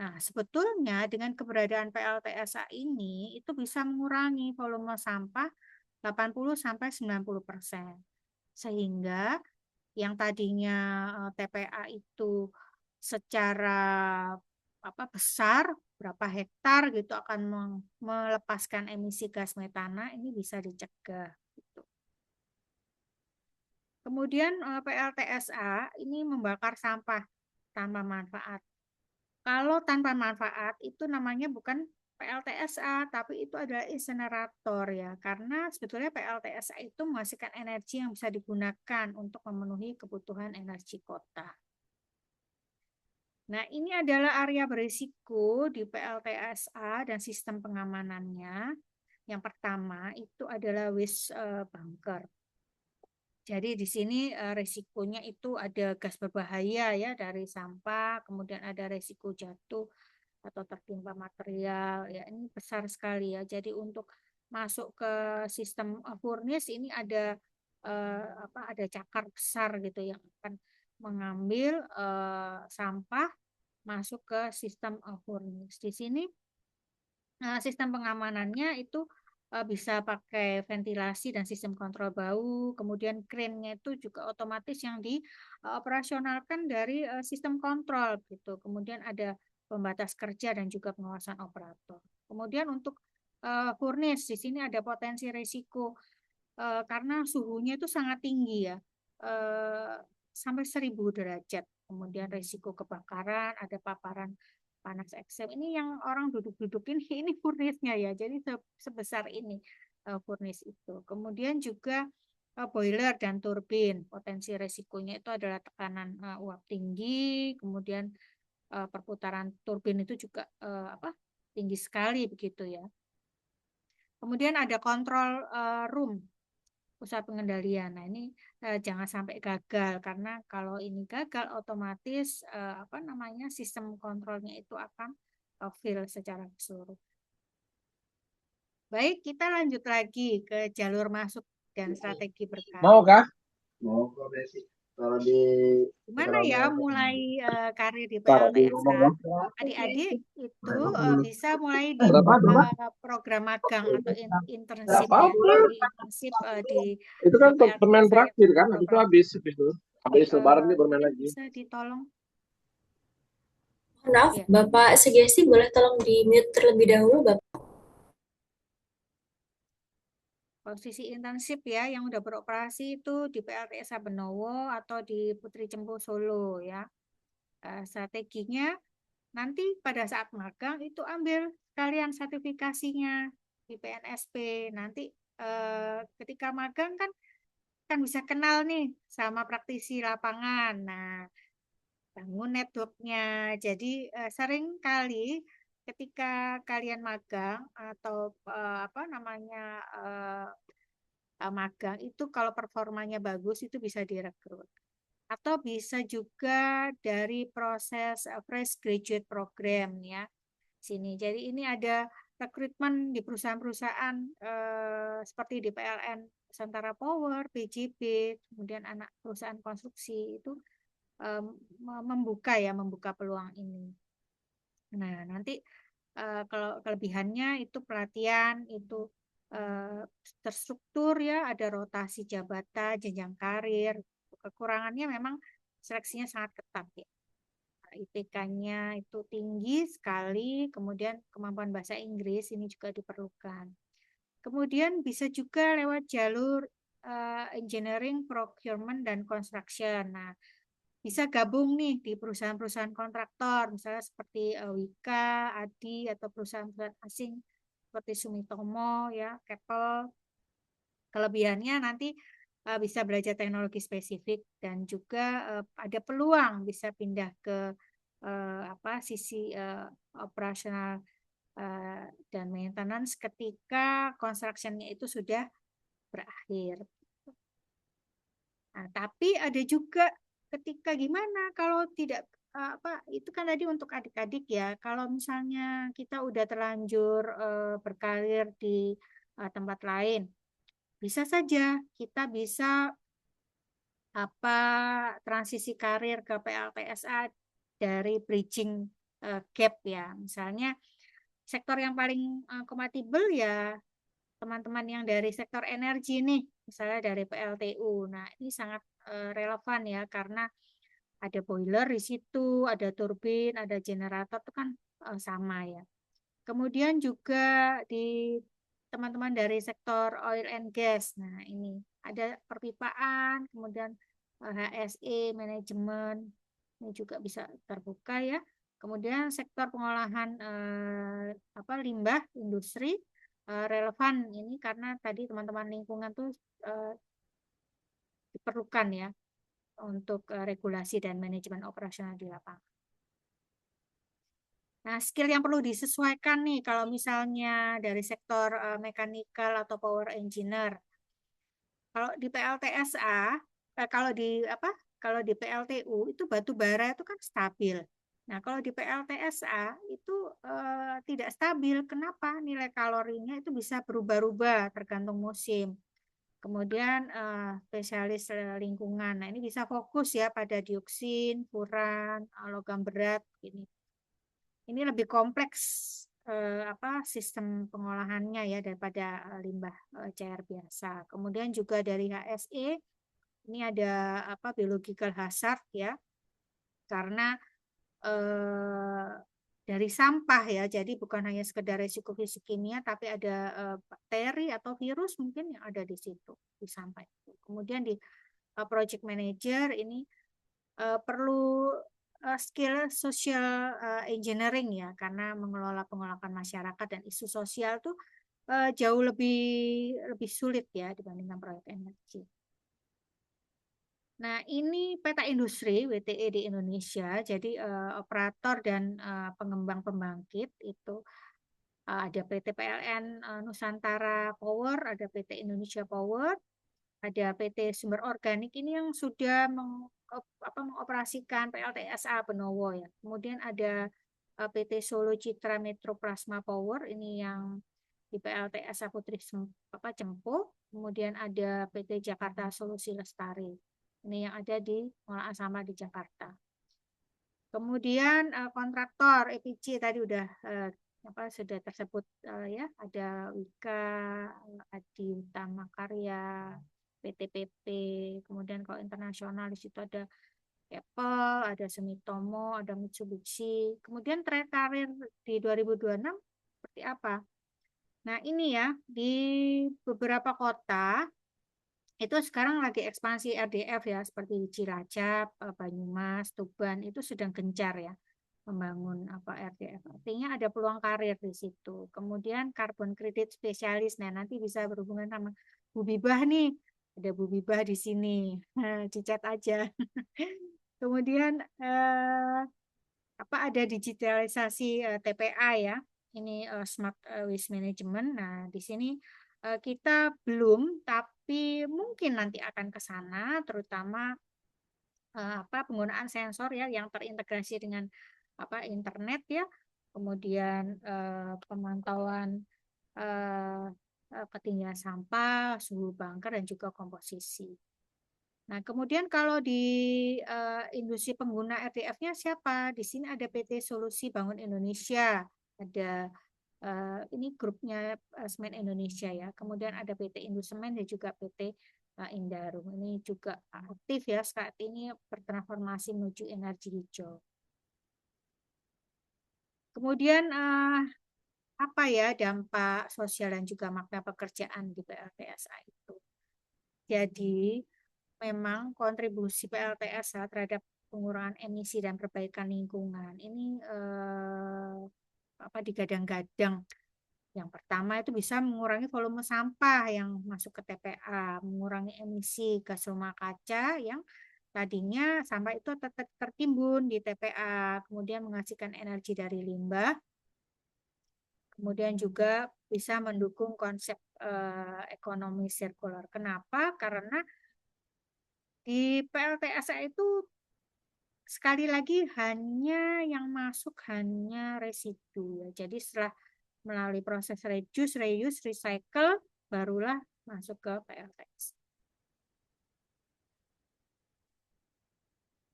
Nah, sebetulnya dengan keberadaan PLTSA ini itu bisa mengurangi volume sampah 80-90%. Sehingga yang tadinya TPA itu secara besar, berapa hektar gitu akan melepaskan emisi gas metana, ini bisa dicegah gitu. Kemudian PLTSA ini membakar sampah tanpa manfaat. Kalau tanpa manfaat itu namanya bukan PLTSA, tapi itu adalah insenerator ya. Karena sebetulnya PLTSA itu menghasilkan energi yang bisa digunakan untuk memenuhi kebutuhan energi kota. Nah, ini adalah area berisiko di PLTSA dan sistem pengamanannya. Yang pertama itu adalah waste bunker. Jadi di sini resikonya itu ada gas berbahaya ya dari sampah, kemudian ada resiko jatuh atau tertimpa material. Ya, ini besar sekali ya. Jadi untuk masuk ke sistem furnace ini ada ada cakar besar gitu yang akan mengambil sampah masuk ke sistem furnace. Di sini sistem pengamanannya itu bisa pakai ventilasi dan sistem kontrol bau, kemudian crane-nya itu juga otomatis yang dioperasionalkan dari sistem kontrol gitu. Kemudian ada pembatas kerja dan juga pengawasan operator. Kemudian untuk furnace di sini ada potensi risiko karena suhunya itu sangat tinggi ya, sampai 1000 derajat. Kemudian risiko kebakaran, ada paparan panas ekstrem. Ini yang orang duduk-dudukin ini furnace-nya ya. Jadi sebesar ini furnace itu. Kemudian juga boiler dan turbin. Potensi resikonya itu adalah tekanan uap tinggi, kemudian perputaran turbin itu juga tinggi sekali begitu ya. Kemudian ada kontrol room, pusat pengendalian. Nah, ini jangan sampai gagal, karena kalau ini gagal otomatis sistem kontrolnya itu akan fail secara keseluruhan. Baik, kita lanjut lagi ke jalur masuk dan strategi berkarir. Mau kah? Mau kok Desi. Kalau di Gimana ya mulai karir di taruh di PLTSA? rumah. Adik-adik itu bisa mulai di program magang atau internship Apa? ya. Jadi internship di Itu kan PLTSA permen yang terakhir kan, beberapa itu habis itu. Habis lebaran dia bermain mungkin lagi. bisa ditolong. Maaf, Ya. Bapak Sugesti boleh tolong di mute terlebih dahulu, Bapak. Posisi internship ya yang udah beroperasi itu di PLTSA Benowo atau di Putri Cempu Solo ya. Strateginya nanti pada saat magang itu ambil kalian sertifikasinya di PNSP. Nanti ketika magang kan bisa kenal nih sama praktisi lapangan. Nah, bangun networknya. Jadi sering kali ketika kalian magang atau magang itu kalau performanya bagus itu bisa direkrut. Atau bisa juga dari proses fresh graduate program ya sini. Jadi ini ada rekrutmen di perusahaan-perusahaan seperti di PLN Nusantara Power, PJB, kemudian anak perusahaan konstruksi itu membuka peluang ini. Nah, nanti kalau kelebihannya itu pelatihan itu terstruktur ya, ada rotasi jabatan, jenjang karir. Kekurangannya memang seleksinya sangat ketat ya. IPK-nya itu tinggi sekali, kemudian kemampuan bahasa Inggris ini juga diperlukan. Kemudian bisa juga lewat jalur engineering, procurement, dan construction. Nah, bisa gabung nih di perusahaan-perusahaan kontraktor, misalnya seperti Wika, Adi, atau perusahaan-perusahaan asing seperti Sumitomo, ya, Keppel. Kelebihannya nanti bisa belajar teknologi spesifik dan juga ada peluang bisa pindah ke sisi operasional dan maintenance ketika construction-nya itu sudah berakhir. Nah, tapi ada juga ketika gimana kalau tidak itu kan tadi untuk adik-adik ya. Kalau misalnya kita udah terlanjur berkarir di tempat lain, bisa saja kita bisa transisi karir ke PLTSA dari bridging gap ya. Misalnya sektor yang paling kompatibel ya teman-teman yang dari sektor energi nih, misalnya dari PLTU. Nah, ini sangat relevan ya karena ada boiler di situ, ada turbin, ada generator itu kan sama ya. Kemudian juga di teman-teman dari sektor oil and gas. Nah, ini ada perpipaan, kemudian HSE, manajemen, ini juga bisa terbuka ya. Kemudian sektor pengolahan limbah industri relevan ini karena tadi teman-teman lingkungan tuh diperlukan ya untuk regulasi dan manajemen operasional di lapangan. Nah, skill yang perlu disesuaikan nih kalau misalnya dari sektor mechanical atau power engineer. Kalau di PLTSA, kalau di PLTU itu batu bara itu kan stabil. Nah, kalau di PLTSA itu tidak stabil. Kenapa? Nilai kalorinya itu bisa berubah-ubah tergantung musim. Kemudian spesialis lingkungan. Nah, ini bisa fokus ya pada dioksin, furan, logam berat ini. Ini lebih kompleks sistem pengolahannya ya daripada limbah cair biasa. Kemudian juga dari HSE ini ada biological hazard ya. Karena dari sampah ya. Jadi bukan hanya sekedar resiko fisik kimia tapi ada bakteri atau virus mungkin yang ada di situ di sampah itu. Kemudian di project manager ini perlu skill social engineering ya karena mengelola pengelolaan masyarakat dan isu sosial tuh jauh lebih sulit ya dibandingkan proyek energi. Nah, ini peta industri WTE di Indonesia. Jadi operator dan pengembang pembangkit itu ada PT PLN Nusantara Power, ada PT Indonesia Power, ada PT Sumber Organik ini yang sudah mengoperasikan PLTSA Benowo ya. Kemudian ada PT Solo Citra Metro Plasma Power ini yang di PLTSA Putri Cempo. Kemudian ada PT Jakarta Solusi Lestari. Ini yang ada di pengolahan sampah di Jakarta. Kemudian kontraktor EPC tadi sudah tersebut ya, ada Wika, Adi Utama Karya, PT-PP, kemudian kalau internasional di situ ada Apple, ada Sumitomo, ada Mitsubishi. Kemudian track karir di 2026 seperti apa? Nah, ini ya, di beberapa kota itu sekarang lagi ekspansi RDF ya, seperti Cilacap, Banyumas, Tuban itu sedang gencar ya membangun RDF. Artinya ada peluang karir di situ. Kemudian carbon credit spesialis. Nah, nanti bisa berhubungan sama Bu Bibah nih. Ada Bu Bibah di sini. Dicat aja. Kemudian ada digitalisasi TPA ya. Ini Smart Waste Management. Nah, di sini kita belum, tapi mungkin nanti akan ke sana, terutama penggunaan sensor ya yang terintegrasi dengan internet ya, kemudian pemantauan ketinggian sampah, suhu bangker dan juga komposisi. Nah, kemudian kalau di industri pengguna RDF-nya siapa? Di sini ada PT Solusi Bangun Indonesia, ada ini grupnya Semen Indonesia ya. Kemudian ada PT Indosemen dan juga PT Indarum. Ini juga aktif ya saat ini bertransformasi menuju energi hijau. Kemudian apa ya dampak sosial dan juga makna pekerjaan di PLTSA itu? Jadi memang kontribusi PLTSA terhadap pengurangan emisi dan perbaikan lingkungan ini digadang-gadang. Yang pertama itu bisa mengurangi volume sampah yang masuk ke TPA, mengurangi emisi gas rumah kaca yang tadinya sampah itu tetap tertimbun di TPA, kemudian menghasilkan energi dari limbah, kemudian juga bisa mendukung konsep ekonomi sirkular. Kenapa? Karena di PLTSA itu sekali lagi hanya yang masuk hanya residu ya. Jadi setelah melalui proses reduce, reuse, recycle, barulah masuk ke PLTS.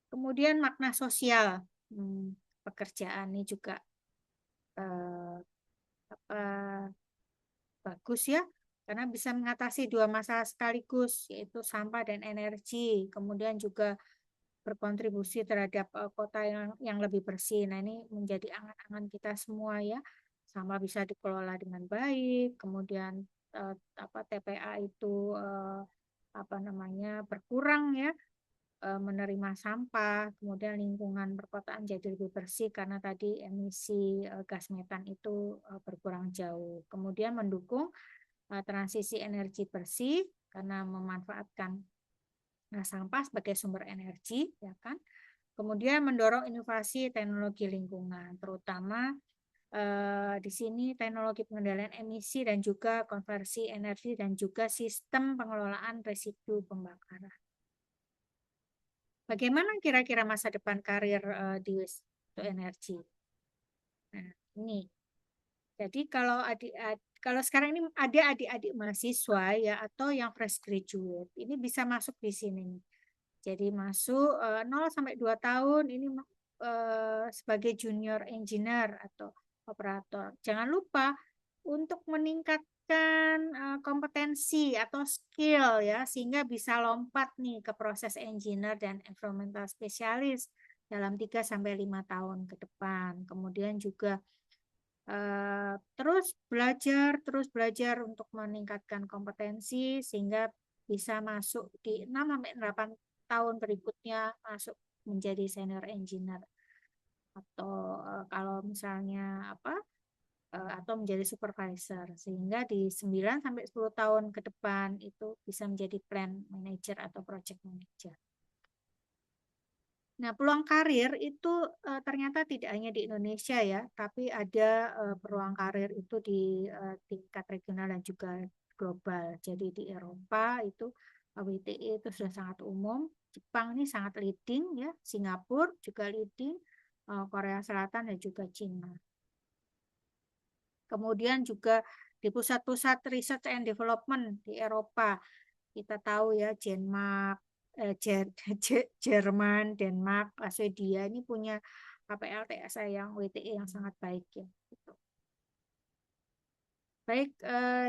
Kemudian makna sosial pekerjaan ini juga bagus ya, karena bisa mengatasi dua masalah sekaligus, yaitu sampah dan energi. Kemudian juga berkontribusi terhadap kota yang lebih bersih. Nah, ini menjadi angan-angan kita semua ya. Sampah bisa dikelola dengan baik, kemudian TPA itu berkurang ya, menerima sampah, kemudian lingkungan perkotaan jadi lebih bersih karena tadi emisi gas metan itu berkurang jauh. Kemudian mendukung transisi energi bersih karena memanfaatkan sampah sebagai sumber energi, ya kan? Kemudian mendorong inovasi teknologi lingkungan, terutama di sini teknologi pengendalian emisi dan juga konversi energi dan juga sistem pengelolaan residu pembakaran. Bagaimana kira-kira masa depan karir di waste to energy? Nah, ini. Jadi kalau sekarang ini ada adik-adik mahasiswa ya atau yang fresh graduate, ini bisa masuk di sini. Jadi masuk 0 sampai 2 tahun ini sebagai junior engineer atau operator. Jangan lupa untuk meningkatkan kompetensi atau skill ya sehingga bisa lompat nih ke proses engineer dan environmental specialist dalam 3 sampai 5 tahun ke depan. Kemudian juga terus belajar untuk meningkatkan kompetensi sehingga bisa masuk di 6 sampai 8 tahun berikutnya masuk menjadi senior engineer atau kalau misalnya atau menjadi supervisor sehingga di 9 sampai 10 tahun ke depan itu bisa menjadi plan manager atau project manager. Nah, peluang karir itu ternyata tidak hanya di Indonesia ya, tapi ada peluang karir itu di tingkat regional dan juga global. Jadi di Eropa itu WTE itu sudah sangat umum, Jepang ini sangat leading ya, Singapura juga leading, Korea Selatan dan juga Cina. Kemudian juga di pusat-pusat research and development di Eropa, kita tahu ya Jerman, Denmark, Swedia ini punya KPLTSA yang WTE yang sangat baik ya. Gitu. Baik,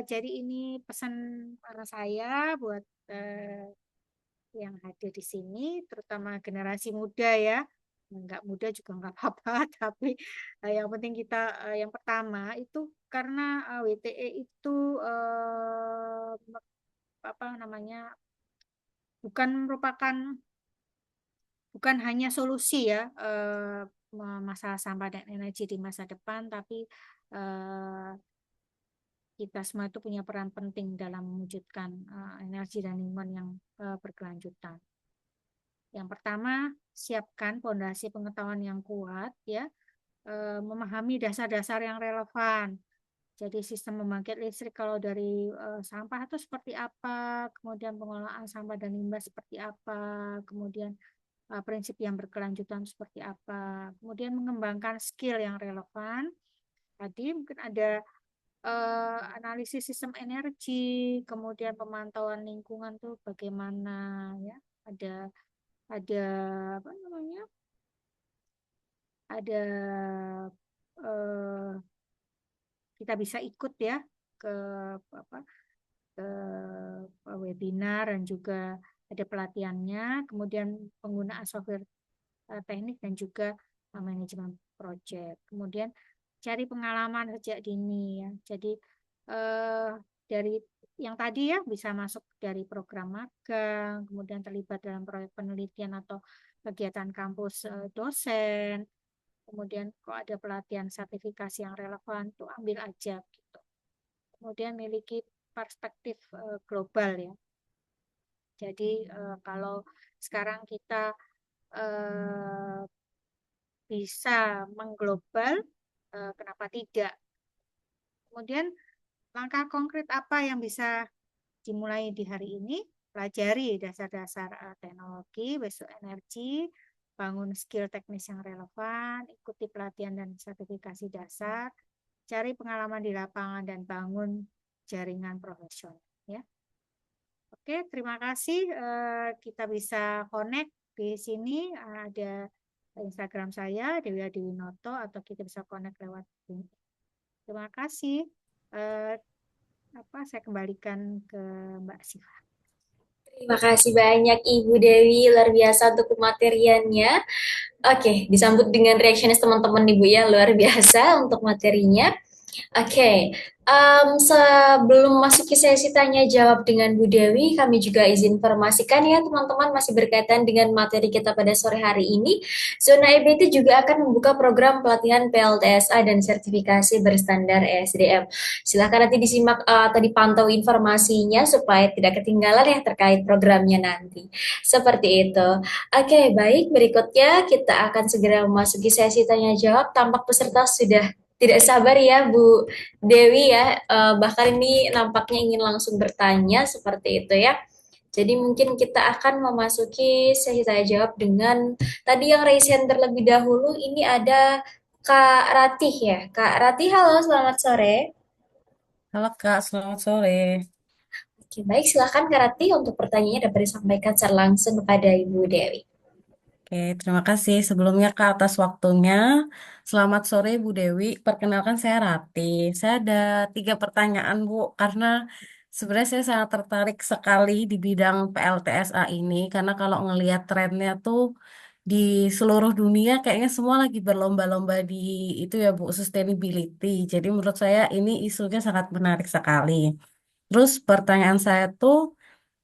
jadi ini pesan para saya buat yang hadir di sini, terutama generasi muda ya. Nggak muda juga nggak apa-apa, tapi yang penting kita yang pertama itu karena WTE itu apa namanya bukan hanya solusi ya masalah sampah dan energi di masa depan, tapi eh, kita semua itu punya peran penting dalam mewujudkan energi dan lingkungan yang berkelanjutan. Yang pertama, siapkan fondasi pengetahuan yang kuat ya, memahami dasar-dasar yang relevan. Jadi sistem pembangkit listrik kalau dari sampah itu seperti apa, kemudian pengolahan sampah dan limbah seperti apa, kemudian prinsip yang berkelanjutan seperti apa, kemudian mengembangkan skill yang relevan. Tadi mungkin ada analisis sistem energi, kemudian pemantauan lingkungan tuh bagaimana ya, ada apa namanya, ada eh, kita bisa ikut ya ke apa ke webinar dan juga ada pelatihannya, kemudian penggunaan software teknik dan juga manajemen project. Kemudian cari pengalaman sejak dini ya. Jadi dari yang tadi ya bisa masuk dari program magang, kemudian terlibat dalam proyek penelitian atau kegiatan kampus dosen. Kemudian kalau ada pelatihan sertifikasi yang relevan tuh ambil aja gitu. Kemudian miliki perspektif global ya. Jadi kalau sekarang kita bisa mengglobal, kenapa tidak? Kemudian langkah konkret apa yang bisa dimulai di hari ini? Pelajari dasar-dasar teknologi, besok energi, bangun skill teknis yang relevan, ikuti pelatihan dan sertifikasi dasar, cari pengalaman di lapangan dan bangun jaringan profesional. Ya. Oke, terima kasih. Kita bisa connect di sini. Ada Instagram saya, Dewi Adiwinoto, atau kita bisa connect lewat link. Terima kasih. Saya kembalikan ke Mbak Siva. Terima kasih banyak Ibu Dewi, luar biasa untuk materiannya. Oke, disambut dengan reactionist teman-teman Ibu ya, luar biasa untuk materinya. Oke, sebelum masuk ke sesi tanya jawab dengan Bu Dewi, kami juga izin informasikan ya teman-teman masih berkaitan dengan materi kita pada sore hari ini. Zona EBT juga akan membuka program pelatihan PLTSA dan sertifikasi berstandar ESDM. Silahkan nanti disimak atau dipantau informasinya supaya tidak ketinggalan ya terkait programnya nanti. Seperti itu. Oke, baik. Berikutnya kita akan segera memasuki sesi tanya jawab. Tampak peserta sudah tidak sabar ya Bu Dewi ya, bahkan ini nampaknya ingin langsung bertanya seperti itu ya. Jadi mungkin kita akan memasuki sesi tanya jawab dengan tadi yang raise hand terlebih dahulu. Ini ada Kak Ratih ya. Kak Ratih, halo, selamat sore. Halo Kak, selamat sore. Oke, baik, silakan Kak Ratih untuk pertanyaannya dapat disampaikan secara langsung kepada Ibu Dewi. Oke, terima kasih sebelumnya Kak atas waktunya. Selamat sore Bu Dewi. Perkenalkan saya Rati. Saya ada 3 pertanyaan Bu, karena sebenarnya saya sangat tertarik sekali di bidang PLTSA ini, karena kalau ngelihat trennya tuh di seluruh dunia kayaknya semua lagi berlomba-lomba di itu ya Bu, sustainability. Jadi menurut saya ini isunya sangat menarik sekali. Terus pertanyaan saya tuh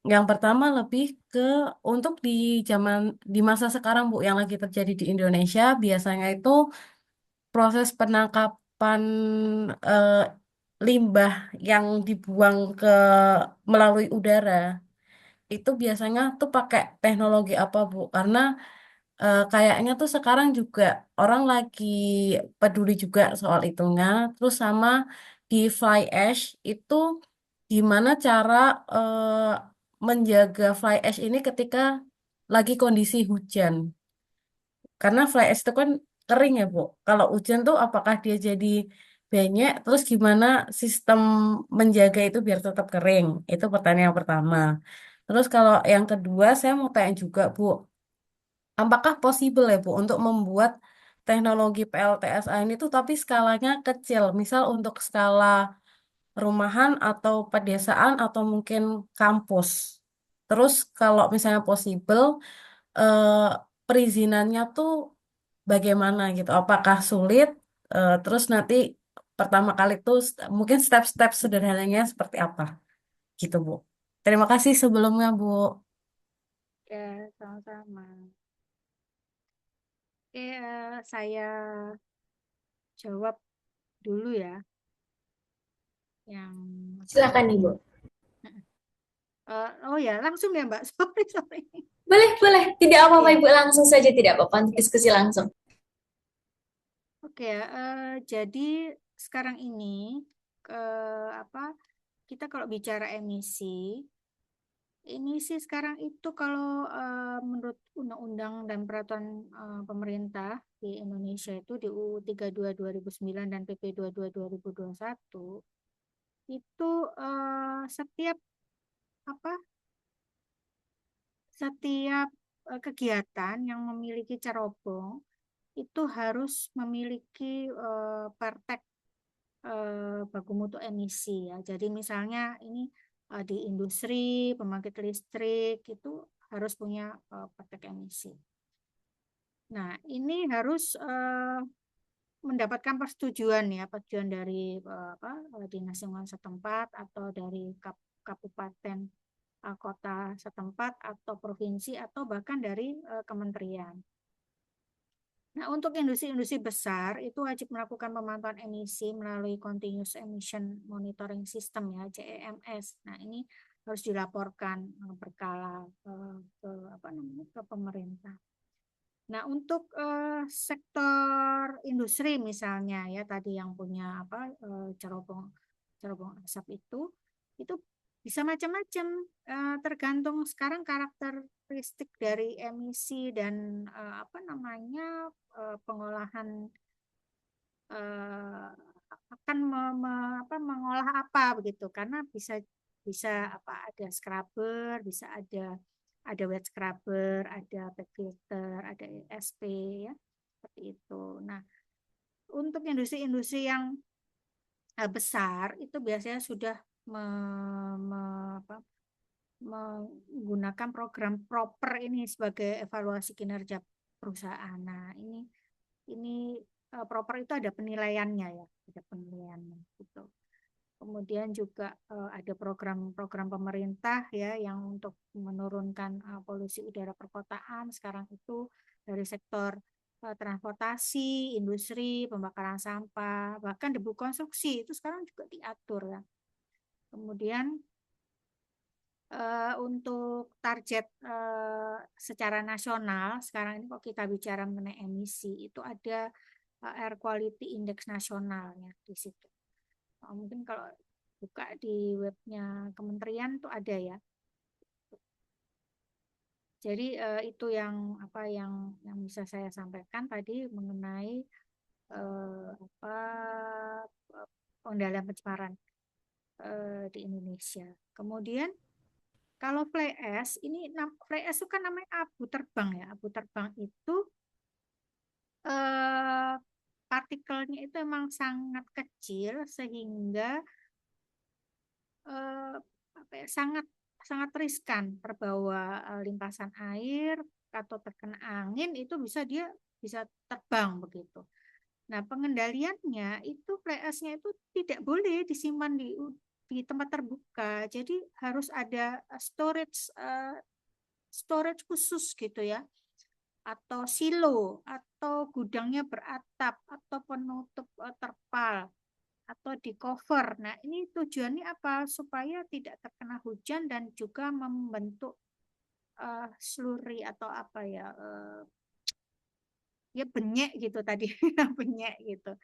yang pertama lebih ke untuk di zaman di masa sekarang Bu yang lagi terjadi di Indonesia biasanya itu proses penangkapan eh, limbah yang dibuang ke melalui udara itu biasanya tuh pakai teknologi apa Bu? Karena kayaknya tuh sekarang juga orang lagi peduli juga soal itunya. Terus sama di fly ash itu gimana cara menjaga fly ash ini ketika lagi kondisi hujan. Karena fly ash itu kan kering ya, Bu. Kalau hujan tuh apakah dia jadi banyak, terus gimana sistem menjaga itu biar tetap kering? Itu pertanyaan yang pertama. Terus kalau yang kedua, saya mau tanya juga, Bu, apakah possible ya, Bu, untuk membuat teknologi PLTSA ini tuh tapi skalanya kecil, misal untuk skala rumahan atau pedesaan atau mungkin kampus. Terus kalau misalnya possible, eh, perizinannya tuh bagaimana gitu? Apakah sulit? Terus nanti pertama kali tuh mungkin step-step sederhananya seperti apa gitu, Bu. Terima kasih sebelumnya, Bu. Ya, sama-sama. Oke, saya jawab dulu ya, yang apa? Silakan Ibu. Oh ya, langsung ya Mbak. Sorry, sorry. Boleh, boleh. Tidak apa-apa Iya, Ibu, langsung saja, tidak apa-apa. Untuk diskusi langsung. oke ya. Jadi sekarang ini apa? Kita kalau bicara emisi sekarang itu kalau menurut undang-undang dan peraturan pemerintah di Indonesia itu di UU 32 2009 dan PP 22 2021 itu setiap apa? Setiap kegiatan yang memiliki cerobong itu harus memiliki pertek baku mutu emisi ya. Jadi misalnya ini di industri, pembangkit listrik itu harus punya pertek emisi. Nah, ini harus mendapatkan persetujuan ya, persetujuan dari dinas lingkungan setempat atau dari kabupaten, kota setempat atau provinsi atau bahkan dari kementerian. Nah, untuk industri-industri besar itu wajib melakukan pemantauan emisi melalui Continuous Emission Monitoring System ya, CEMS. Nah, ini harus dilaporkan berkala ke pemerintah. Nah, untuk sektor industri misalnya ya tadi yang punya cerobong asap itu bisa macam-macam, tergantung sekarang karakteristik dari emisi dan pengolahan akan mengolah apa begitu, karena bisa bisa ada scrubber, bisa ada wet scrubber, ada pet filter, ada ESP ya seperti itu. Nah, untuk industri-industri yang besar itu biasanya sudah menggunakan program proper ini sebagai evaluasi kinerja perusahaan. Nah, ini proper itu ada penilaiannya ya, ada penilaiannya gitu. Kemudian juga ada program-program pemerintah ya yang untuk menurunkan polusi udara perkotaan. Sekarang itu dari sektor transportasi, industri, pembakaran sampah, bahkan debu konstruksi itu sekarang juga diatur ya. Kemudian untuk target secara nasional sekarang ini kalau kita bicara mengenai emisi itu ada Air Quality Index nasionalnya di situ. Mungkin kalau buka di webnya kementerian tuh ada ya. Jadi itu yang bisa saya sampaikan tadi mengenai pengendalian pencemaran di Indonesia. Kemudian kalau fly ash fly ash itu kan namanya abu terbang ya. Abu terbang itu partikelnya itu memang sangat kecil sehingga sangat sangat riskan terbawa limpasan air atau terkena angin itu dia bisa terbang begitu. Nah, pengendaliannya itu fly ash-nya itu tidak boleh disimpan di tempat terbuka. Jadi harus ada storage khusus gitu ya. Atau silo atau gudangnya beratap atau penutup terpal atau di cover. Nah, ini tujuannya apa? Supaya tidak terkena hujan dan juga membentuk slurry atau ya benyek gitu tadi, benyek gitu.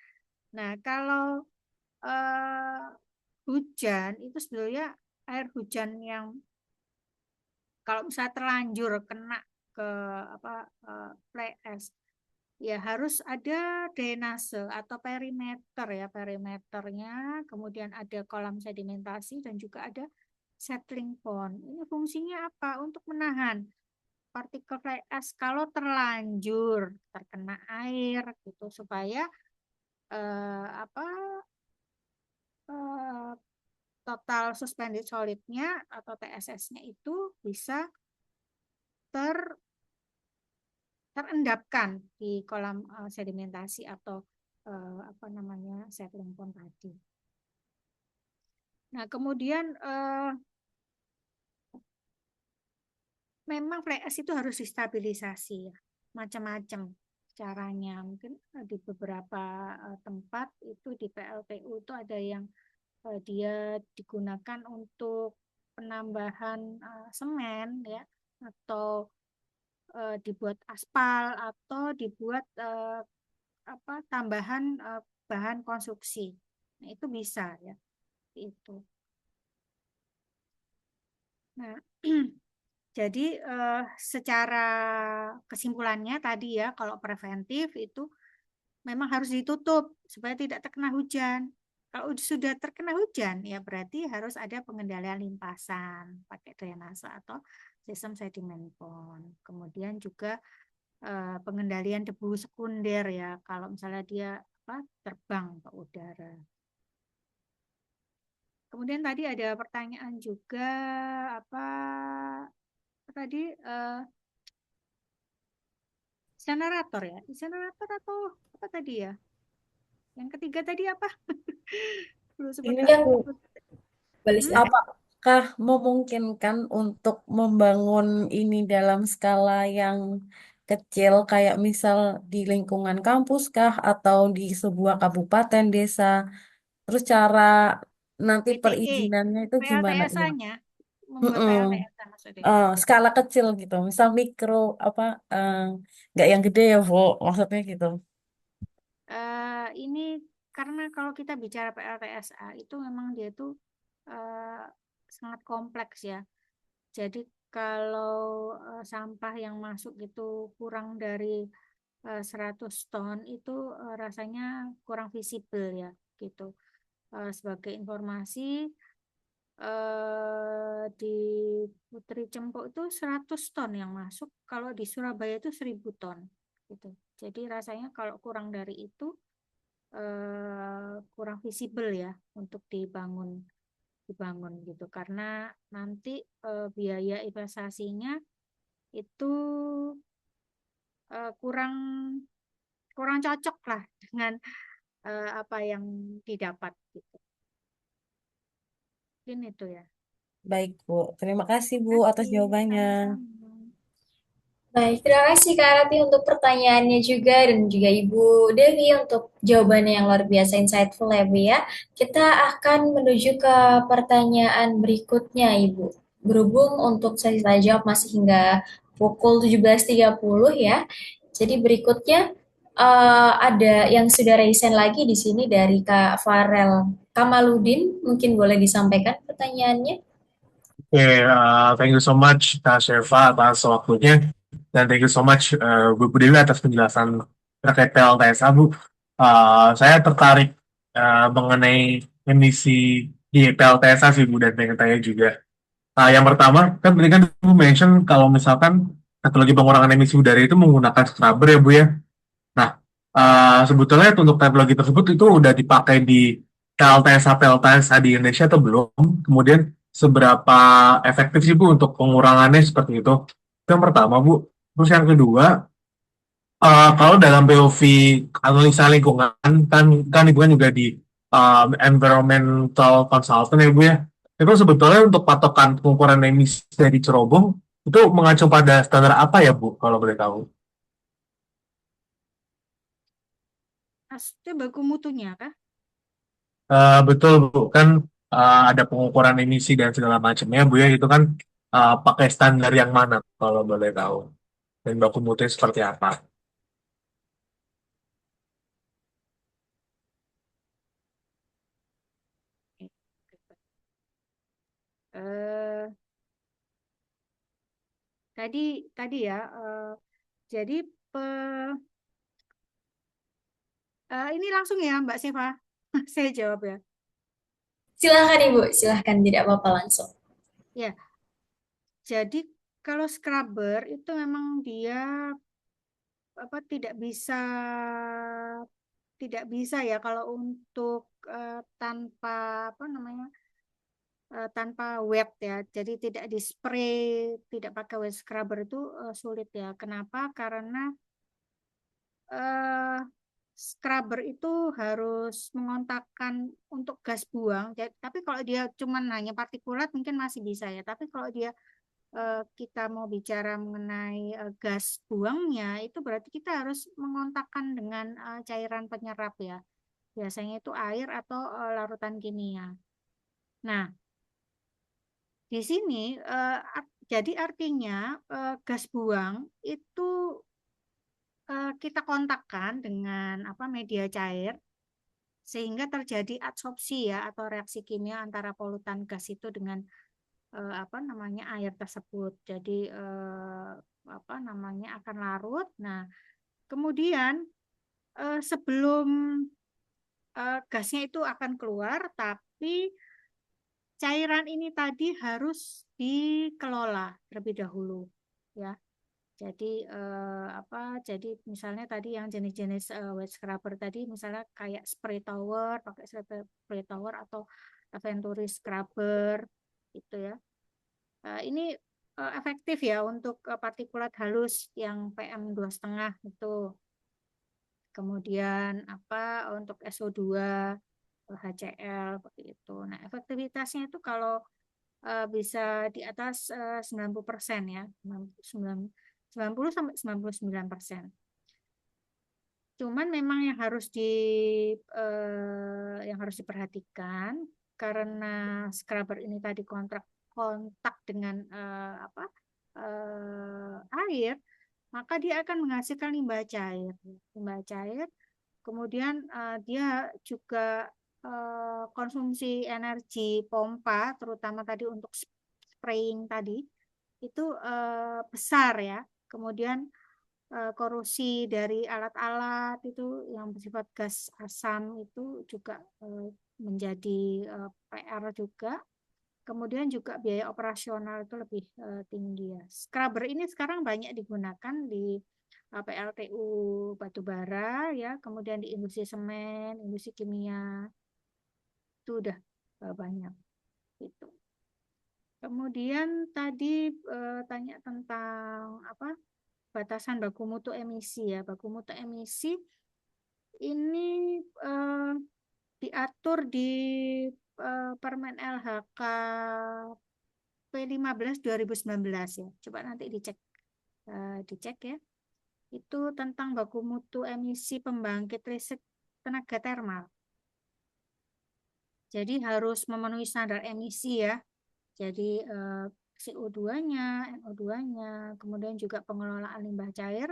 Nah, kalau hujan itu sebenarnya air hujan yang kalau misalnya terlanjur kena ke fly ash, ya harus ada drainase atau perimeter ya, perimeternya, kemudian ada kolam sedimentasi dan juga ada settling pond. Ini fungsinya apa? Untuk menahan partikel fly ash kalau terlanjur terkena air gitu, supaya apa eh, total suspended solidnya atau TSS-nya itu bisa terendapkan di kolam sedimentasi atau apa namanya settling pond tadi. Nah, kemudian memang fly ash itu harus distabilisasi ya, macam-macam caranya. Mungkin di beberapa tempat itu di PLTU itu ada yang dia digunakan untuk penambahan semen ya, atau dibuat aspal, atau dibuat tambahan bahan konstruksi. Nah, itu bisa ya, itu. Nah, jadi secara kesimpulannya tadi ya, kalau preventif itu memang harus ditutup supaya tidak terkena hujan. Kalau sudah terkena hujan, ya berarti harus ada pengendalian limpasan pakai drainase atau sistem sediment pond. Kemudian juga pengendalian debu sekunder ya, kalau misalnya dia terbang ke udara. Kemudian tadi ada pertanyaan juga apa tadi insenerator ya, insenerator atau apa tadi ya? Yang ketiga tadi apa? Belum sempat Ini tak yang sebut. Balistik. apakah memungkinkan untuk membangun ini dalam skala yang kecil, kayak misal di lingkungan kampus kah, atau di sebuah kabupaten, desa? Terus cara nanti PTE, perizinannya itu gimana ya? PLTSA-nya, membuat Mm-mm. PLTSA maksudnya. Skala kecil gitu, misal mikro apa, nggak yang gede ya, Bu, maksudnya gitu. Ini karena kalau kita bicara PLTSA itu memang dia tuh sangat kompleks ya. Jadi kalau sampah yang masuk itu kurang dari 100 ton itu rasanya kurang visible ya gitu. Sebagai informasi, di Putri Cempok itu 100 ton yang masuk, kalau di Surabaya itu 1000 ton gitu. Jadi rasanya kalau kurang dari itu kurang visible ya untuk dibangun gitu, karena nanti biaya investasinya itu kurang kurang cocok lah dengan apa yang didapat gitu. Mungkin itu ya. Baik, Bu. Terima kasih, Bu, atas Kasih, jawabannya. sama-sama. Baik, terima kasih Kak Rati untuk pertanyaannya juga dan juga Ibu Dewi untuk jawabannya yang luar biasa insightful ya Bu ya. Kita akan menuju ke pertanyaan berikutnya Ibu. Berhubung untuk sesi tanya jawab masih hingga pukul 17.30 ya. Jadi berikutnya ada yang sudah resign lagi di sini dari Kak Farel Kamaludin. Mungkin boleh disampaikan pertanyaannya. Oke, thank you so much Kak Sheva atas waktunya, dan thank you so much Bu Dewi atas penjelasan terkait PLTSA Bu. Saya tertarik mengenai emisi di PLTSA sih Bu, dan pengen tanya juga. Yang pertama, kan tadi kan Bu mention kalau misalkan teknologi pengurangan emisi udara itu menggunakan scrubber ya Bu ya. Nah, sebetulnya untuk teknologi tersebut itu udah dipakai di PLTSA di Indonesia atau belum? Kemudian seberapa efektif sih Bu untuk pengurangannya seperti itu? Itu yang pertama Bu. Terus yang kedua, kalau dalam POV analisa lingkungan, kan Ibu kan juga di environmental consultant ya Bu ya. Itu sebetulnya untuk patokan pengukuran emisi dari cerobong itu mengacu pada standar apa ya Bu, kalau boleh tahu? Maksudnya baku mutunya kah? Betul Bu, kan ada pengukuran emisi dan segala macamnya Bu ya, itu kan pakai standar yang mana kalau boleh tahu, dan baku mutunya seperti apa? Eh, tadi ya, jadi ini langsung ya Mbak Siva, saya jawab ya. Silahkan Ibu, silahkan tidak apa-apa langsung. Ya, jadi kalau scrubber itu memang dia apa tidak bisa ya kalau untuk tanpa apa namanya tanpa wet ya. Jadi tidak di spray, tidak pakai wet scrubber itu sulit ya. Kenapa? Karena eh, scrubber itu harus mengontakkan untuk gas buang. Tapi kalau dia cuman hanya partikulat mungkin masih bisa ya. Tapi kalau dia kita mau bicara mengenai gas buangnya, itu berarti kita harus mengontakkan dengan cairan penyerap ya. Biasanya itu air atau larutan kimia. Nah, di sini jadi artinya gas buang itu kita kontakkan dengan apa media cair sehingga terjadi adsorpsi ya atau reaksi kimia antara polutan gas itu dengan apa namanya air tersebut. Jadi apa namanya akan larut. Nah, kemudian sebelum gasnya itu akan keluar, tapi cairan ini tadi harus dikelola terlebih dahulu, ya. Jadi apa? Jadi misalnya tadi yang jenis-jenis wet scrubber tadi, misalnya kayak spray tower, pakai spray tower atau Venturi scrubber, itu ya. Ini efektif ya untuk partikulat halus yang PM2,5 itu. Kemudian apa untuk SO2, HCl seperti itu. Nah, efektivitasnya itu kalau bisa di atas 90% ya, 90 sampai 99%. Cuman memang yang harus diperhatikan karena scrubber ini tadi kontak dengan air, maka dia akan menghasilkan limbah cair. Limbah cair, kemudian dia juga konsumsi energi pompa, terutama tadi untuk spraying tadi, itu besar ya. Kemudian korosi dari alat-alat itu yang bersifat gas asam itu juga menjadi PR juga. Kemudian juga biaya operasional itu lebih tinggi ya. Scrubber ini sekarang banyak digunakan di PLTU batubara ya, kemudian di industri semen, industri kimia itu udah banyak itu. Kemudian tadi tanya tentang apa batasan baku mutu emisi ya. Baku mutu emisi ini diatur di Permen LHK P15 2019 ya. Coba nanti dicek ya. Itu tentang baku mutu emisi pembangkit listrik tenaga termal. Jadi harus memenuhi standar emisi ya. Jadi CO2-nya, NO2-nya, kemudian juga pengelolaan limbah cair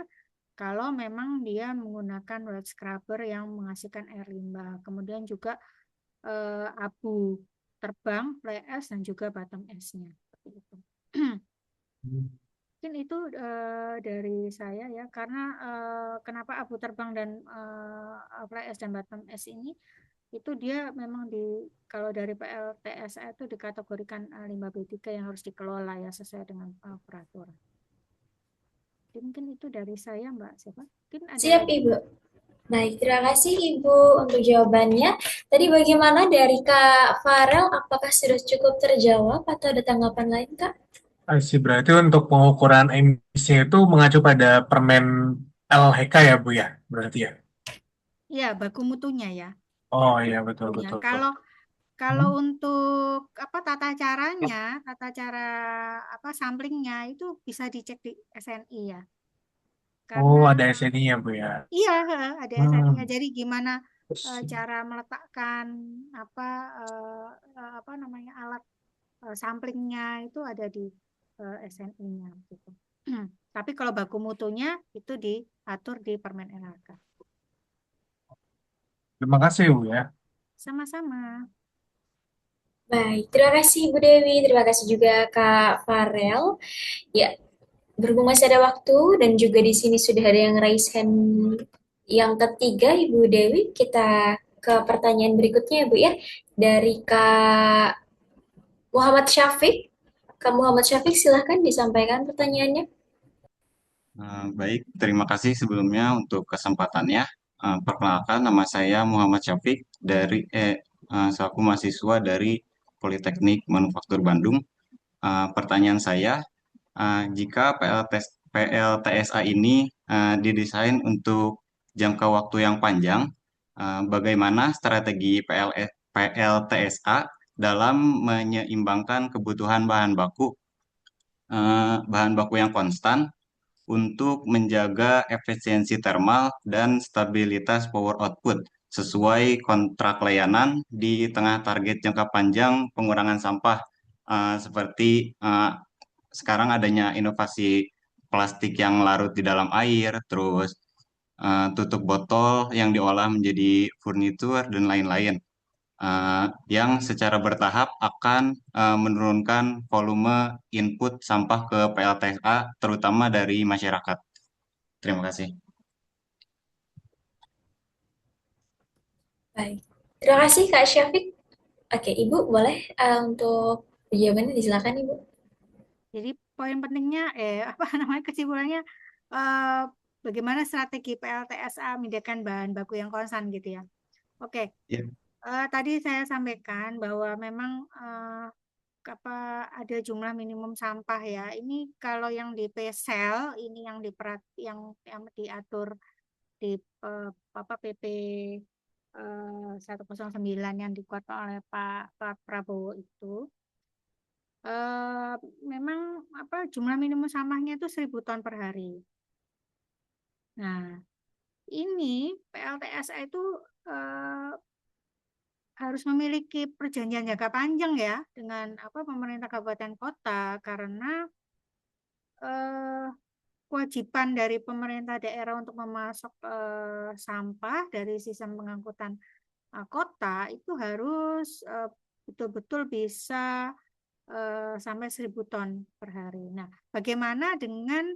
kalau memang dia menggunakan wet scrubber yang menghasilkan air limbah. Kemudian juga abu terbang, fly ash, dan juga bottom ash-nya. Mungkin itu dari saya ya, karena kenapa abu terbang dan fly ash dan bottom ash ini itu dia memang kalau dari PLTSA itu dikategorikan limbah B3 yang harus dikelola ya sesuai dengan peraturan. Jadi mungkin itu dari saya Mbak Siapa? Mungkin ada Siap Ibu. Baik, terima kasih Ibu untuk jawabannya. Tadi bagaimana dari Kak Farel? Apakah sudah cukup terjawab atau ada tanggapan lain Kak? Berarti untuk pengukuran emisi itu mengacu pada permen LHK ya Bu ya, berarti ya. ya baku mutunya ya. Oh iya betul Mutunya. betul. Kalau untuk apa tata cara apa samplingnya itu bisa dicek di SNI ya. Karena Oh ada SNI-nya Bu ya. iya ada SNI-nya. Hmm. Jadi gimana cara meletakkan apa namanya alat samplingnya itu ada di SNI-nya gitu. Tapi kalau baku mutunya itu diatur di Permen LHK. Terima kasih Bu ya. Sama-sama. Baik, terima kasih Bu Dewi, terima kasih juga Kak Farel. Ya, berhubung masih ada waktu dan juga di sini sudah ada yang raise hand yang ketiga, Ibu Dewi, kita ke pertanyaan berikutnya ya Bu ya. Dari Kak Muhammad Syafiq. Kak Muhammad Syafiq silahkan disampaikan pertanyaannya. Baik, terima kasih sebelumnya untuk kesempatannya. Perkenalkan, nama saya Muhammad Syafiq selaku mahasiswa dari Politeknik Manufaktur Bandung. Pertanyaan saya, jika PLTSA ini didesain untuk jangka waktu yang panjang, bagaimana strategi PLTSA dalam menyeimbangkan kebutuhan bahan baku yang konstan untuk menjaga efisiensi termal dan stabilitas power output sesuai kontrak layanan di tengah target jangka panjang pengurangan sampah, seperti sekarang adanya inovasi plastik yang larut di dalam air, terus tutup botol yang diolah menjadi furnitur dan lain-lain, yang secara bertahap akan menurunkan volume input sampah ke PLTSA terutama dari masyarakat. Terima kasih. Baik, terima kasih Kak Syafiq. Oke, Ibu boleh untuk jawabannya disilakan Ibu. Jadi poin pentingnya, apa namanya, kesimpulannya, eh, bagaimana strategi PLTSA membedakan bahan baku yang konstan gitu ya. Oke, Ya. tadi saya sampaikan bahwa memang ada jumlah minimum sampah ya. Ini kalau yang di PSEL, ini yang diatur di PP 109 yang dikeluarkan oleh Pak Prabowo itu. Memang jumlah minimum sampahnya itu 1.000 ton per hari. Nah, ini PLTSA itu eh, harus memiliki perjanjian jangka panjang ya dengan pemerintah kabupaten kota, karena eh, kewajiban dari pemerintah daerah untuk memasok sampah dari sistem pengangkutan kota itu harus betul-betul bisa sampai 1.000 ton per hari. Nah, bagaimana dengan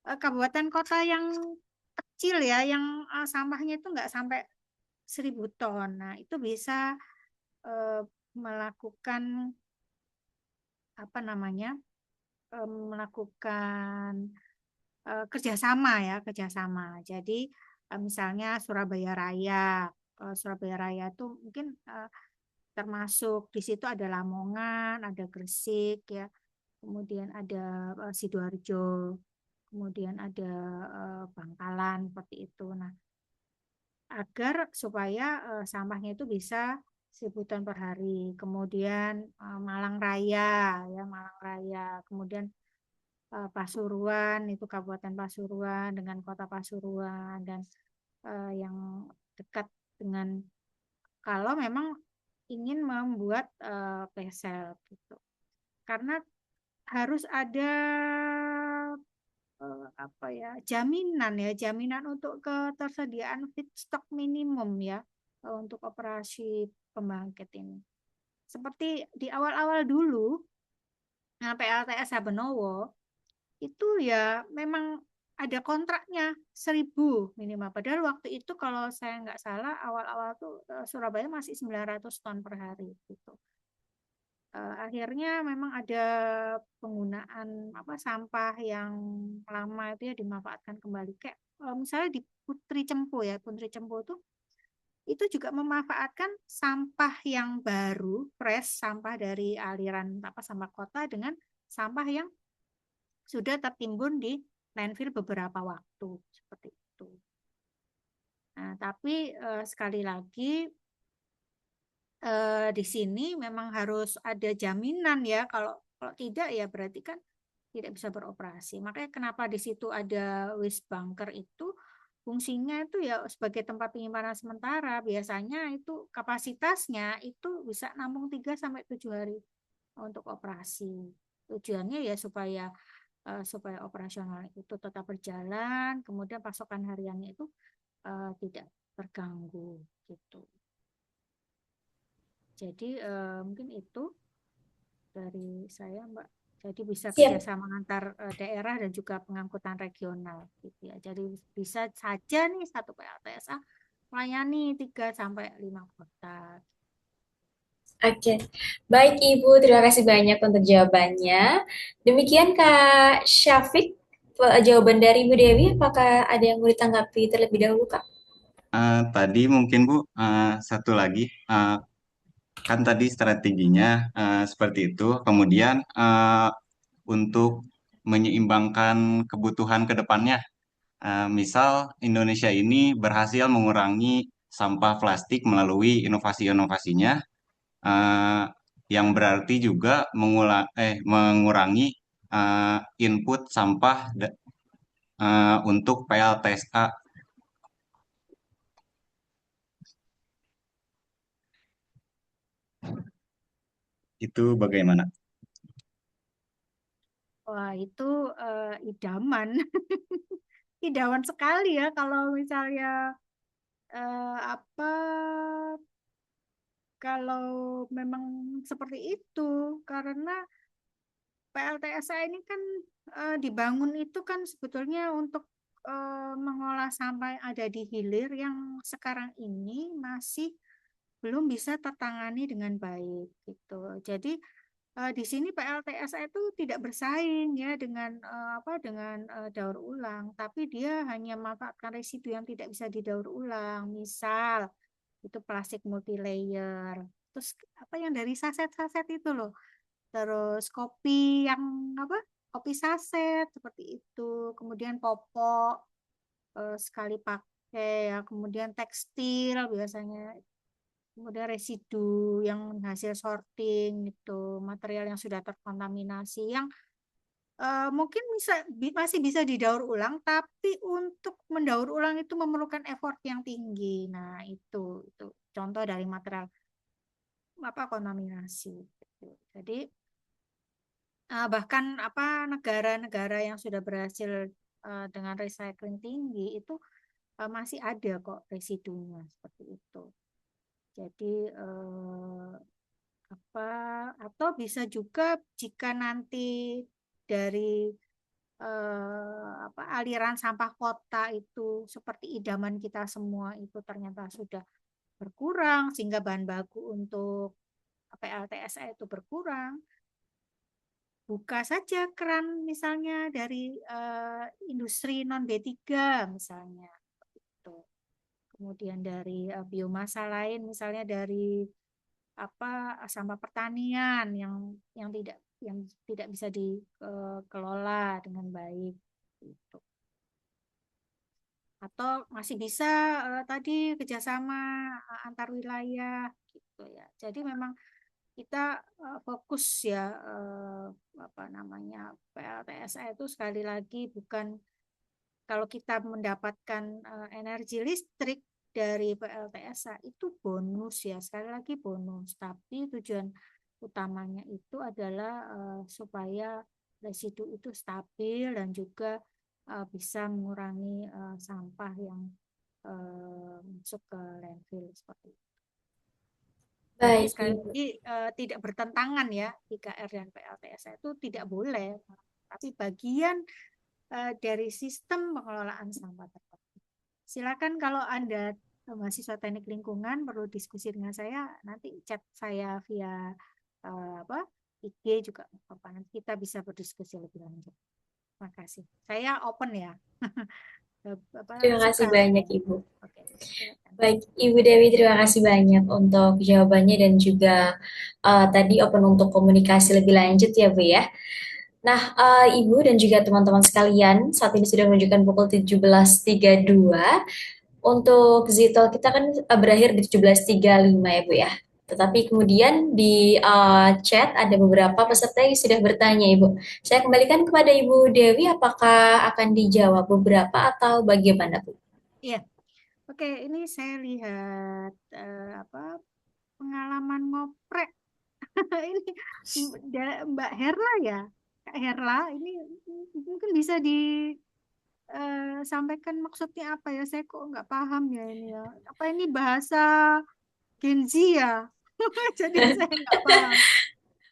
kabupaten kota yang kecil ya, yang sampahnya itu nggak sampai 1.000 ton. Nah, itu bisa melakukan melakukan kerjasama. Jadi misalnya Surabaya Raya. Surabaya Raya itu mungkin termasuk di situ ada Lamongan, ada Gresik ya, kemudian ada Sidoarjo, kemudian ada Bangkalan seperti itu. Nah, agar supaya sampahnya itu bisa 1.000 ton per hari. Kemudian Malang Raya ya, Malang Raya. Kemudian Pasuruan, itu Kabupaten Pasuruan dengan Kota Pasuruan, dan yang dekat dengan, kalau memang ingin membuat PSEL gitu. Karena harus ada jaminan untuk ketersediaan feedstock minimum ya, untuk operasi pembangkit ini. Seperti di awal-awal dulu, PLTSA Benowo itu ya memang ada kontraknya 1.000 minimal. Padahal waktu itu kalau saya nggak salah awal-awal tuh Surabaya masih 900 ton per hari gitu. Akhirnya memang ada penggunaan sampah yang lama itu ya dimanfaatkan kembali. Kayak misalnya di Putri Cempo ya, Putri Cempo itu juga memanfaatkan sampah yang baru, fresh, sampah dari aliran sampah kota dengan sampah yang sudah tertimbun di landfill beberapa waktu seperti itu. Nah, tapi sekali lagi di sini memang harus ada jaminan ya. Kalau tidak ya berarti kan tidak bisa beroperasi. Makanya kenapa di situ ada waste bunker itu fungsinya itu ya sebagai tempat penyimpanan sementara. Biasanya itu kapasitasnya itu bisa nampung 3 sampai 7 hari untuk operasi. Tujuannya ya supaya operasional itu tetap berjalan, kemudian pasokan hariannya itu tidak terganggu gitu. Jadi mungkin itu dari saya, Mbak. Jadi bisa Siap. kerjasama antar daerah dan juga pengangkutan regional gitu ya. Jadi bisa saja nih satu PLTSA melayani 3 sampai 5 kota. Oke, baik Ibu, terima kasih banyak untuk jawabannya. Demikian Kak Syafiq, jawaban dari Ibu Dewi, apakah ada yang mau ditanggapi terlebih dahulu Kak? Tadi mungkin Bu, satu lagi, kan tadi strateginya seperti itu. Kemudian untuk menyeimbangkan kebutuhan ke depannya, misal Indonesia ini berhasil mengurangi sampah plastik melalui inovasi-inovasinya, eh, yang berarti juga mengurangi input sampah untuk PLTSA. Itu bagaimana? Wah, itu idaman. Idaman sekali ya kalau misalnya apa kalau memang seperti itu, karena PLTSA ini kan dibangun itu kan sebetulnya untuk mengolah sampah yang ada di hilir yang sekarang ini masih belum bisa tertangani dengan baik gitu. Jadi di sini PLTSA itu tidak bersaing ya dengan daur ulang, tapi dia hanya memanfaatkan residu yang tidak bisa didaur ulang. Misal itu plastik multilayer. Terus apa yang dari saset-saset itu loh. Terus kopi yang apa? Kopi saset seperti itu. Kemudian popok sekali pakai ya. Kemudian tekstil biasanya. Kemudian residu yang hasil sorting itu, material yang sudah terkontaminasi yang mungkin masih bisa didaur ulang, tapi untuk mendaur ulang itu memerlukan effort yang tinggi. Nah, itu contoh dari material kontaminasi. Gitu. Jadi bahkan negara-negara yang sudah berhasil dengan recycling tinggi itu masih ada kok residunya seperti itu. Jadi atau bisa juga jika nanti dari aliran sampah kota itu seperti idaman kita semua itu ternyata sudah berkurang sehingga bahan baku untuk PLTSA itu berkurang, buka saja keran misalnya dari industri non B3 misalnya itu. Kemudian dari biomasa lain misalnya dari sampah pertanian yang tidak bisa dikelola dengan baik gitu. Atau masih bisa tadi kerjasama antar wilayah gitu ya. Jadi memang kita fokus ya PLTSA itu sekali lagi bukan kalau kita mendapatkan energi listrik dari PLTSA itu bonus ya, sekali lagi bonus, tapi tujuan utamanya itu adalah supaya residu itu stabil dan juga bisa mengurangi sampah yang masuk ke landfill seperti itu. Jadi Baik sekali Ibu. lagi tidak bertentangan ya 3R dan PLTSA itu tidak boleh, tapi bagian dari sistem pengelolaan sampah terpadu. Silakan kalau Anda mahasiswa teknik lingkungan perlu diskusi dengan saya, nanti chat saya via IG juga nanti kita bisa berdiskusi lebih lanjut. Terima kasih. Saya open ya. Terima kasih Suka banyak saya. Ibu. Oke, silakan. Baik, Ibu Dewi, terima kasih banyak untuk jawabannya dan juga tadi open untuk komunikasi lebih lanjut ya Bu ya. Nah, Ibu dan juga teman-teman sekalian, saat ini sudah menunjukkan pukul 17.32. Untuk Zito kita kan berakhir di 17.35 ya Bu ya. Tetapi kemudian di chat ada beberapa peserta yang sudah bertanya Ibu. Saya kembalikan kepada Ibu Dewi, apakah akan dijawab beberapa atau bagaimana Bu? Iya. Oke, ini saya lihat pengalaman ngoprek. Ini Mbak Herla ya. Kak Herla, ini mungkin bisa disampaikan maksudnya apa ya? Saya kok nggak paham ya ini ya. Apa ini bahasa Gen Z ya? Jadi saya nggak paham.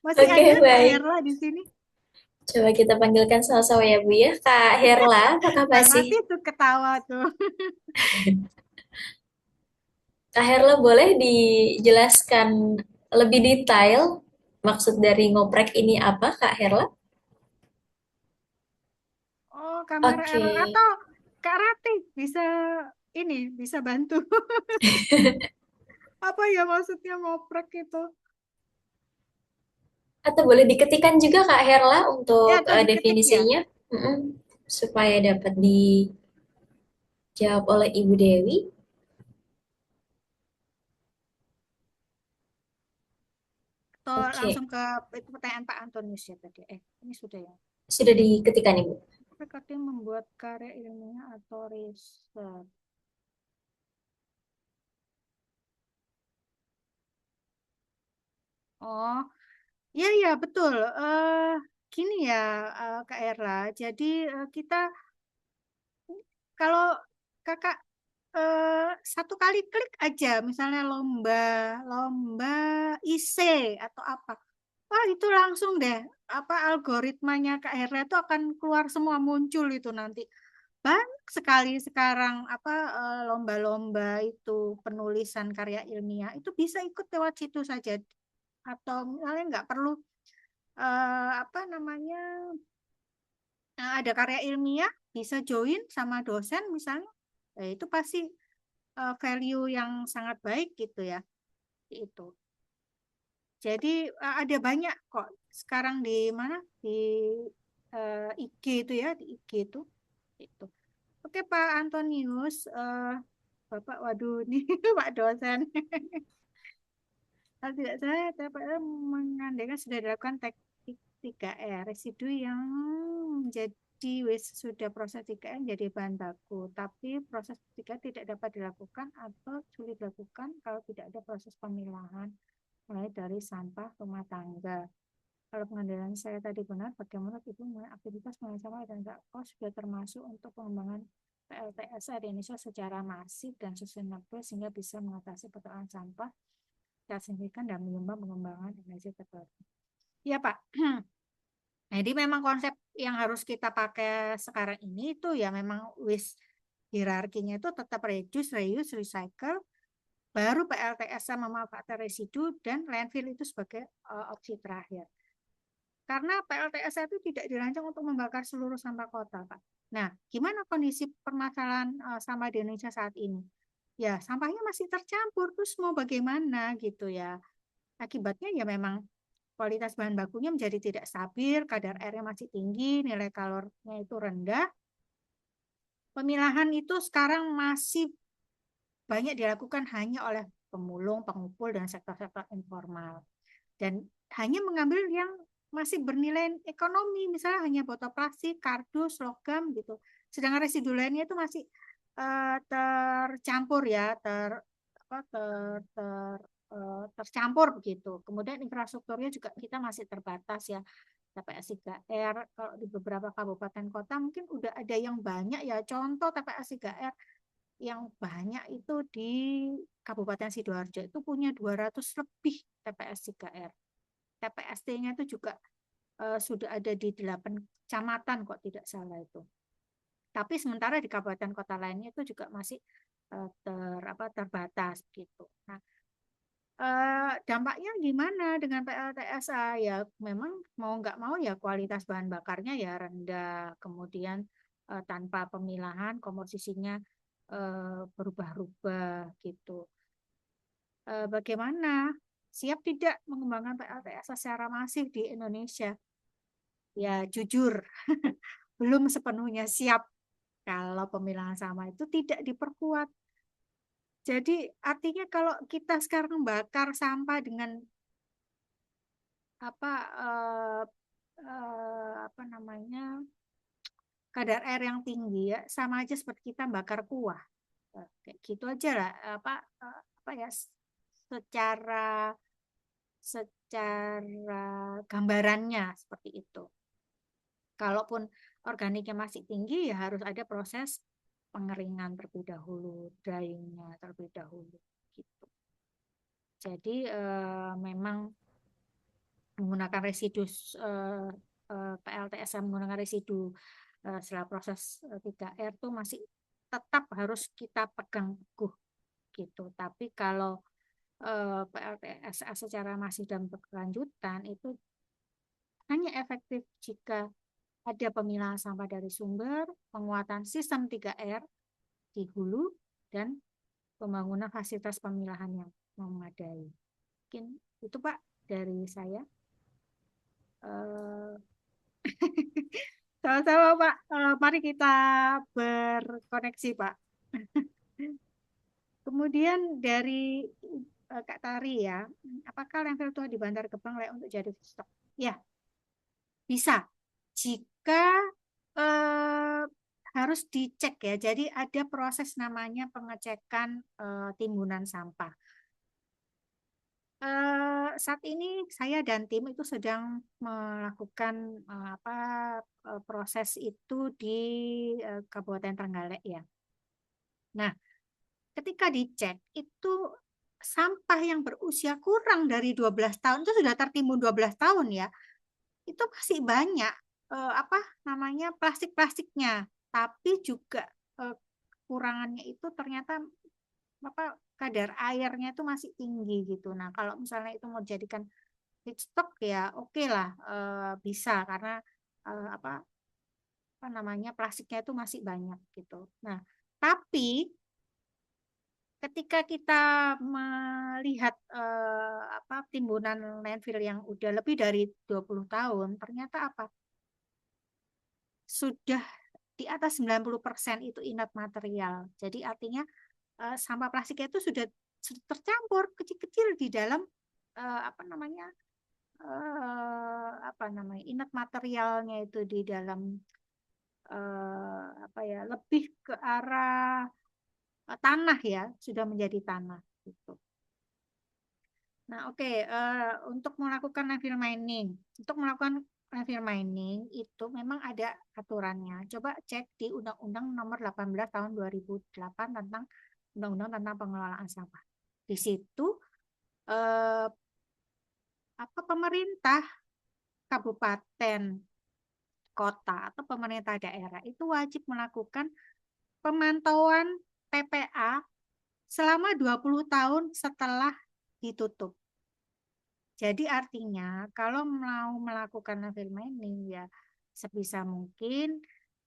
Masih Oke, ada Kak baik. Herla di sini? Coba kita panggilkan sama-sama ya Bu ya. Kak Herla, apakah Mbak masih? Tati tuh ketawa tuh. Kak Herla boleh dijelaskan lebih detail maksud dari ngoprek ini apa, Kak Herla? Oh, kamera Oke. error atau Kak Rati bisa bantu. Apa ya maksudnya ngoprek itu? Atau boleh diketikkan juga Kak Herla Ya, untuk atau diketik ya. definisinya, supaya dapat dijawab oleh Ibu Dewi. Atau Oke, langsung ke itu pertanyaan Pak Antonius ya tadi. Ini sudah ya. sudah diketikkan Ibu. Recording membuat karya ilmiah atau riset. Oh, ya ya betul. Gini ya Kak Erla. Jadi kita kalau kakak satu kali klik aja, misalnya lomba lomba IC atau apa, wah itu langsung deh apa algoritmanya Kak Herla itu akan keluar semua muncul itu nanti. Banyak sekali sekarang apa lomba-lomba itu penulisan karya ilmiah itu bisa ikut lewat situ saja atau misalnya nggak perlu apa namanya ada karya ilmiah bisa join sama dosen misalnya. Itu pasti value yang sangat baik gitu ya itu. Jadi ada banyak kok sekarang di mana di IG itu ya di IG itu. Oke Pak Antonius, Bapak waduh nih Pak dosen. Kalau tidak salah TPL mengandalkan sudah dilakukan teknik 3R residu yang menjadi sudah proses 3R menjadi bahan baku, tapi proses 3R tidak dapat dilakukan atau sulit dilakukan kalau tidak ada proses pemilahan mulai dari sampah rumah tangga. Kalau pengandalan saya tadi benar, bagaimana Ibu aktivitas mengenai sampah dan kos sudah termasuk untuk pengembangan PLTSA di Indonesia secara masif dan sustainable sehingga bisa mengatasi persoalan sampah secara signifikan dan menyumbang pengembangan energi terbarukan. Iya Pak. Jadi memang konsep yang harus kita pakai sekarang ini itu ya memang hierarkinya itu tetap reduce, reuse, recycle, baru PLTSA memanfaatkan residu dan landfill itu sebagai opsi terakhir. Karena PLTSA itu tidak dirancang untuk membakar seluruh sampah kota, Pak. Nah, gimana kondisi permasalahan sampah di Indonesia saat ini? Ya, sampahnya masih tercampur, terus mau bagaimana gitu ya. Akibatnya ya memang kualitas bahan bakunya menjadi tidak stabil, kadar airnya masih tinggi, nilai kalornya itu rendah. Pemilahan itu sekarang masih banyak dilakukan hanya oleh pemulung, pengumpul, dan sektor-sektor informal. Dan hanya mengambil yang masih bernilai ekonomi, misalnya hanya botol plastik, kardus, logam gitu. Sedangkan residu lainnya itu masih tercampur ya, tercampur begitu. Kemudian infrastrukturnya juga kita masih terbatas ya. TPS 3R kalau di beberapa kabupaten kota mungkin udah ada yang banyak ya. Contoh TPS 3R yang banyak itu di Kabupaten Sidoarjo itu punya 200 lebih TPS 3R. TPST-nya itu juga sudah ada di 8 kecamatan kok tidak salah itu. Tapi sementara di kabupaten kota lainnya itu juga masih terbatas gitu. Nah, dampaknya gimana dengan PLTSA? Ya memang mau nggak mau ya kualitas bahan bakarnya ya rendah, kemudian tanpa pemilahan komposisinya berubah-ubah gitu. Bagaimana? Siap tidak mengembangkan PLTSA secara masif di Indonesia? Ya jujur, belum sepenuhnya siap kalau pemilahan sampah itu tidak diperkuat. Jadi artinya kalau kita sekarang bakar sampah dengan apa apa namanya kadar air yang tinggi ya sama aja seperti kita bakar kuah kayak gitu aja lah apa ya secara secara gambarannya seperti itu. Kalaupun organiknya masih tinggi ya harus ada proses pengeringan terlebih dahulu, dryingnya terlebih dahulu gitu. Jadi memang menggunakan residu PLTSA menggunakan residu setelah proses 3R itu masih tetap harus kita pegang teguh gitu. Tapi kalau PLTSA secara masif dan berkelanjutan itu hanya efektif jika ada pemilahan sampah dari sumber, penguatan sistem 3R di hulu, dan pembangunan fasilitas pemilahan yang memadai. Mungkin itu Pak dari saya. Sama-sama Pak. Mari kita berkoneksi Pak. Kemudian dari Kak Tari ya, apakah landfill tua di Bantar Gebang layak untuk jadi feedstock? Ya, bisa. Jika harus dicek ya, jadi ada proses namanya pengecekan timbunan sampah. Saat ini saya dan tim itu sedang melakukan proses itu di Kabupaten Trenggalek ya. Nah, ketika dicek itu sampah yang berusia kurang dari 12 tahun itu sudah tertimbun 12 tahun ya. Itu masih banyak plastik-plastiknya, tapi juga kekurangannya itu ternyata kadar airnya itu masih tinggi gitu. Nah, kalau misalnya itu mau dijadikan feedstock ya oke lah, bisa karena plastiknya itu masih banyak gitu. Nah, tapi ketika kita melihat timbunan landfill yang udah lebih dari 20 tahun, ternyata sudah di atas 90% itu inert material. Jadi artinya sampah plastiknya itu sudah tercampur kecil-kecil di dalam inert materialnya itu di dalam lebih ke arah tanah ya, sudah menjadi tanah gitu. Nah, oke, untuk melakukan landfill mining itu memang ada aturannya. Coba cek di Undang-Undang Nomor 18 Tahun 2008 tentang Undang-Undang tentang Pengelolaan Sampah. Di situ pemerintah kabupaten, kota atau pemerintah daerah itu wajib melakukan pemantauan TPA selama 20 tahun setelah ditutup. Jadi artinya kalau mau melakukan landfill mining ya sebisa mungkin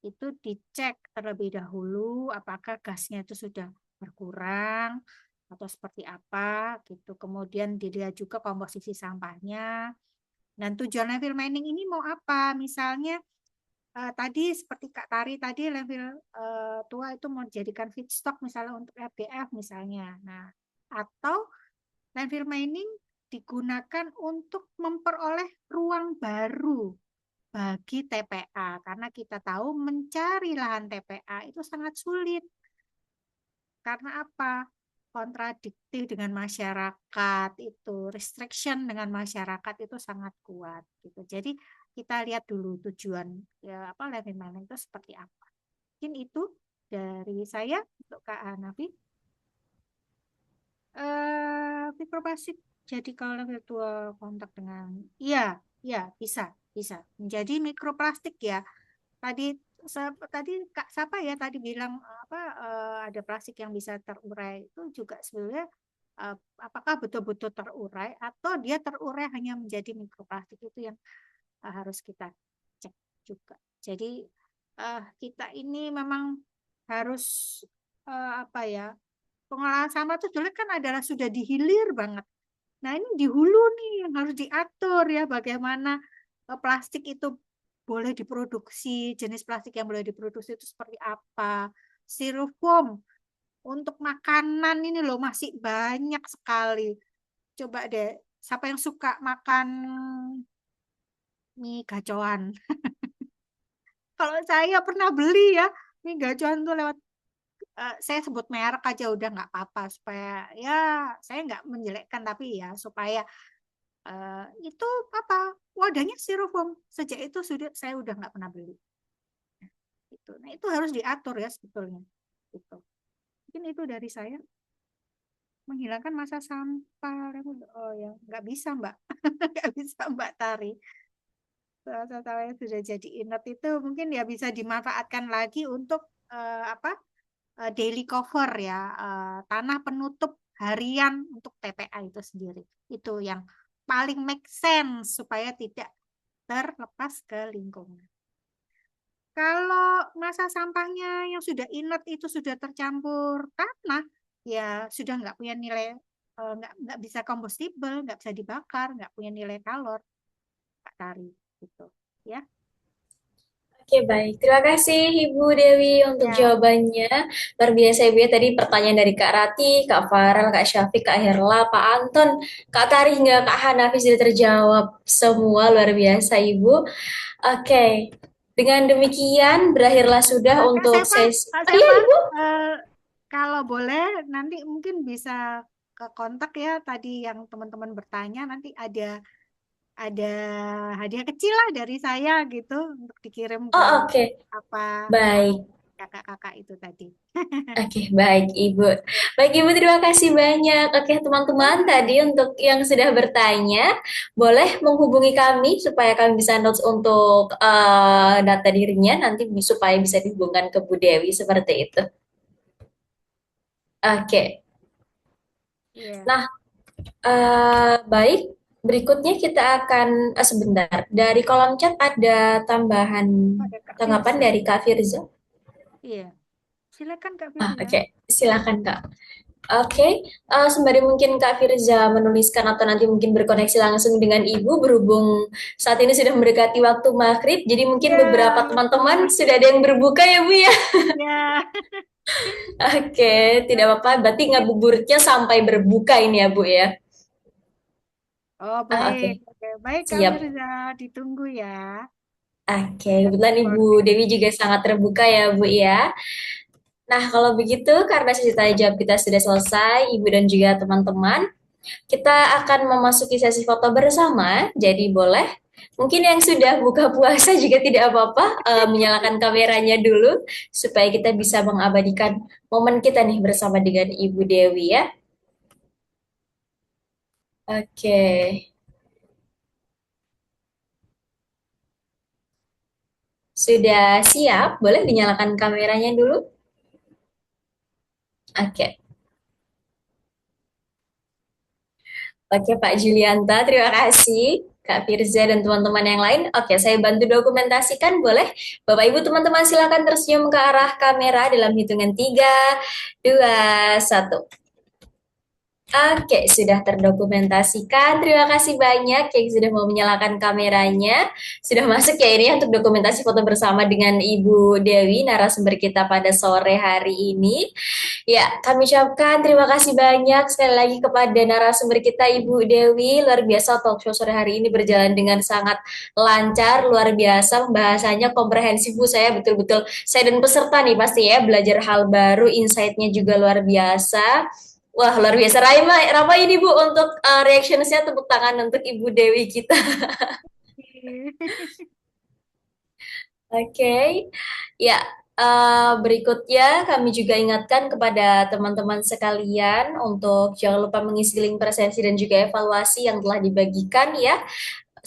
itu dicek terlebih dahulu apakah gasnya itu sudah berkurang atau seperti apa gitu. Kemudian dilihat juga komposisi sampahnya. Dan tujuan landfill mining ini mau apa? Misalnya tadi seperti Kak Tari tadi landfill tua itu mau dijadikan feedstock misalnya untuk RDF misalnya. Nah, atau landfill mining digunakan untuk memperoleh ruang baru bagi TPA karena kita tahu mencari lahan TPA itu sangat sulit. Karena apa? Kontradiktif dengan masyarakat itu, restriction dengan masyarakat itu sangat kuat gitu. Jadi kita lihat dulu tujuan landfill mining itu seperti apa. Mungkin itu dari saya untuk Kak Hanafi. Mikroplastik jadi kalau virtual kontak dengan iya bisa menjadi mikroplastik ya. Tadi Kak siapa ya tadi bilang ada plastik yang bisa terurai itu juga sebenarnya apakah betul-betul terurai atau dia terurai hanya menjadi mikroplastik itu yang harus kita cek juga. Jadi kita ini memang harus pengolahan sampah itu dulu kan adalah sudah di hilir banget. Nah ini di hulu nih yang harus diatur ya bagaimana plastik itu boleh diproduksi, jenis plastik yang boleh diproduksi itu seperti apa. Styrofoam untuk makanan ini loh masih banyak sekali. Coba deh, siapa yang suka makan mie gacoan? Kalau saya pernah beli ya, mie gacoan tuh lewat saya sebut merek aja udah nggak apa-apa supaya ya saya nggak menjelekkan tapi ya supaya itu wadahnya styrofoam sejak itu saya udah nggak pernah beli itu. Nah itu harus diatur ya sebetulnya itu. Mungkin itu dari saya. menghilangkan masa sampah. Oh ya, nggak bisa Mbak, nggak bisa Mbak Tari. Sampah yang sudah jadi inert itu mungkin ya bisa dimanfaatkan lagi untuk apa? Daily cover ya, tanah penutup harian untuk TPA itu sendiri. Itu yang paling make sense supaya tidak terlepas ke lingkungan. Kalau masa sampahnya yang sudah inert itu sudah tercampur tanah, ya sudah nggak punya nilai, nggak bisa kombustible, nggak bisa dibakar, nggak punya nilai kalor, Kak Tari, gitu. Ya, Oke, baik. Terima kasih Ibu Dewi untuk ya, jawabannya. Luar biasa Ibu ya. Tadi pertanyaan dari Kak Rati, Kak Farel, Kak Syafiq, Kak Herla, Pak Anton, Kak Tari hingga Kak Hanafi sudah terjawab semua. Luar biasa Ibu. Oke. Dengan demikian berakhirlah sudah Kak untuk Seva, sesi. Kak Oh iya Seva, Ibu. kalau boleh nanti mungkin bisa ke kontak ya tadi yang teman-teman bertanya, nanti ada hadiah kecil lah dari saya gitu untuk dikirim ke Oh oke. apa Baik. kakak-kakak itu tadi. Oke, baik Ibu. Baik Ibu, terima kasih banyak. Oke, teman-teman, tadi untuk yang sudah bertanya, boleh menghubungi kami supaya kami bisa notes untuk data dirinya nanti supaya bisa dihubungkan ke Bu Dewi seperti itu. Oke. Iya, Nah, baik. Berikutnya kita akan sebentar. Dari kolom chat ada tambahan ada Kak tanggapan Firza. dari Kak Firza. Iya, silakan Kak Ah, Firza. oke, silakan Kak. Oke, sembari mungkin Kak Firza menuliskan atau nanti mungkin berkoneksi langsung dengan Ibu berhubung saat ini sudah mendekati waktu maghrib, jadi mungkin Ya, beberapa betul teman-teman sudah banget. ada yang berbuka ya Bu ya. Ya, Oke, tidak apa-apa, berarti mungkin. ngabuburitnya sampai berbuka ini ya Bu ya. Oh, Oke, baik. Oke, baik Kak siap. Firza, ditunggu ya. Oke, Kita kebetulan Ibu recording. Dewi juga sangat terbuka ya Bu ya. Nah, kalau begitu karena sesi tanya jawab kita sudah selesai, Ibu dan juga teman-teman, kita akan memasuki sesi foto bersama, jadi boleh. Mungkin yang sudah buka puasa juga tidak apa-apa, menyalakan kameranya dulu supaya kita bisa mengabadikan momen kita nih bersama dengan Ibu Dewi ya. Oke, sudah siap? Boleh dinyalakan kameranya dulu? Oke. Oke, Pak Julianta, terima kasih. Kak Firza dan teman-teman yang lain. Oke, saya bantu dokumentasikan, boleh? Bapak Ibu teman-teman silakan tersenyum ke arah kamera dalam hitungan 3, 2, 1. Oke, sudah terdokumentasikan. Terima kasih banyak yang sudah mau menyalakan kameranya. Sudah masuk ya ini untuk dokumentasi foto bersama dengan Ibu Dewi, narasumber kita pada sore hari ini. Ya, kami ucapkan terima kasih banyak sekali lagi kepada narasumber kita Ibu Dewi. Luar biasa talk show sore hari ini berjalan dengan sangat lancar, luar biasa pembahasannya komprehensif Bu. Saya betul-betul, saya dan peserta nih pasti ya belajar hal baru, insight-nya juga luar biasa. Wah, luar biasa. Ramai ini Bu untuk reactions-nya, tepuk tangan untuk Ibu Dewi kita. Oke, ya, berikutnya kami juga ingatkan kepada teman-teman sekalian untuk jangan lupa mengisi link presensi dan juga evaluasi yang telah dibagikan ya,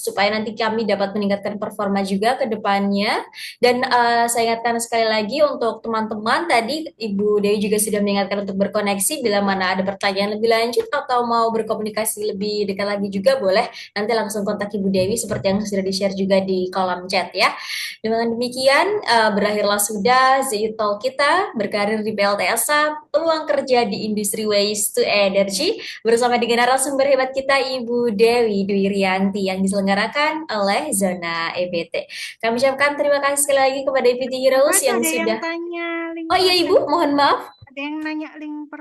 supaya nanti kami dapat meningkatkan performa juga ke depannya. Dan saya ingatkan sekali lagi untuk teman-teman, tadi Ibu Dewi juga sudah mengingatkan untuk berkoneksi bila mana ada pertanyaan lebih lanjut atau mau berkomunikasi lebih dekat lagi juga boleh nanti langsung kontak Ibu Dewi seperti yang sudah di-share juga di kolom chat ya. Dengan demikian, berakhirlah sudah ZI Talk kita, berkarir di PLTSA, peluang kerja di industri waste to energy, bersama dengan narasumber hebat kita, Ibu Dewi Dwi Rianti, yang diselenggarakan oleh Zona EBT. Kami ucapkan terima kasih sekali lagi kepada EBT Heroes Mas, yang ada yang sudah... tanya link Oh iya Ibu, mohon maaf. Ada yang nanya link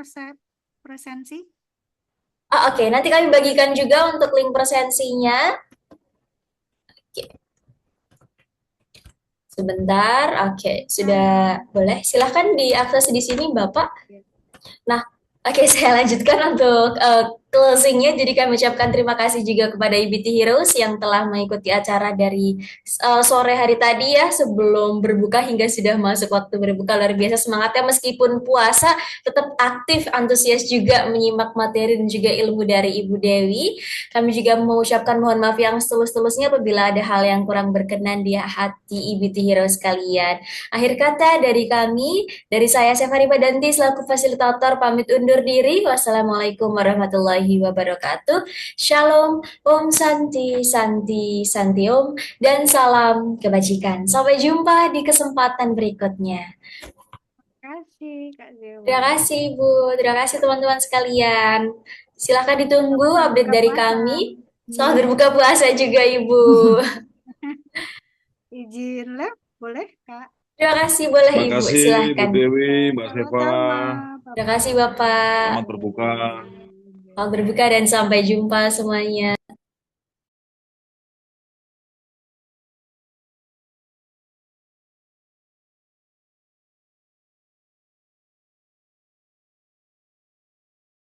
presensi? Oke, nanti kami bagikan juga untuk link presensinya. Oke. Sebentar, oke, sudah boleh. Silahkan diakses di sini, Bapak. Nah, oke, saya lanjutkan untuk closingnya, jadi kami ucapkan terima kasih juga kepada IBT Heroes yang telah mengikuti acara dari sore hari tadi ya, sebelum berbuka hingga sudah masuk waktu berbuka. Luar biasa semangatnya, meskipun puasa tetap aktif, antusias juga menyimak materi dan juga ilmu dari Ibu Dewi. Kami juga mengucapkan mohon maaf yang setulus-tulusnya apabila ada hal yang kurang berkenan di hati IBT Heroes kalian. Akhir kata dari kami, dari saya Sefari Badanti selaku fasilitator pamit undur diri. Wassalamualaikum warahmatullahi wabarakatuh. Shalom, Om Santi, Santi, Santi Om, dan salam kebajikan. Sampai jumpa di kesempatan berikutnya. Terima kasih Kak Dewa. Terima kasih Bu, terima kasih teman-teman sekalian. Silahkan ditunggu Selamat update berbuka dari puasa. kami. Selamat Iya, berbuka puasa juga Ibu. izin live boleh Kak? Terima kasih, boleh Terima Ibu, kasih Bu silahkan. Dewi, Mbak Seva. Sama-sama Terima kasih Bapak. Selamat berbuka. Selamat berbuka dan sampai jumpa semuanya.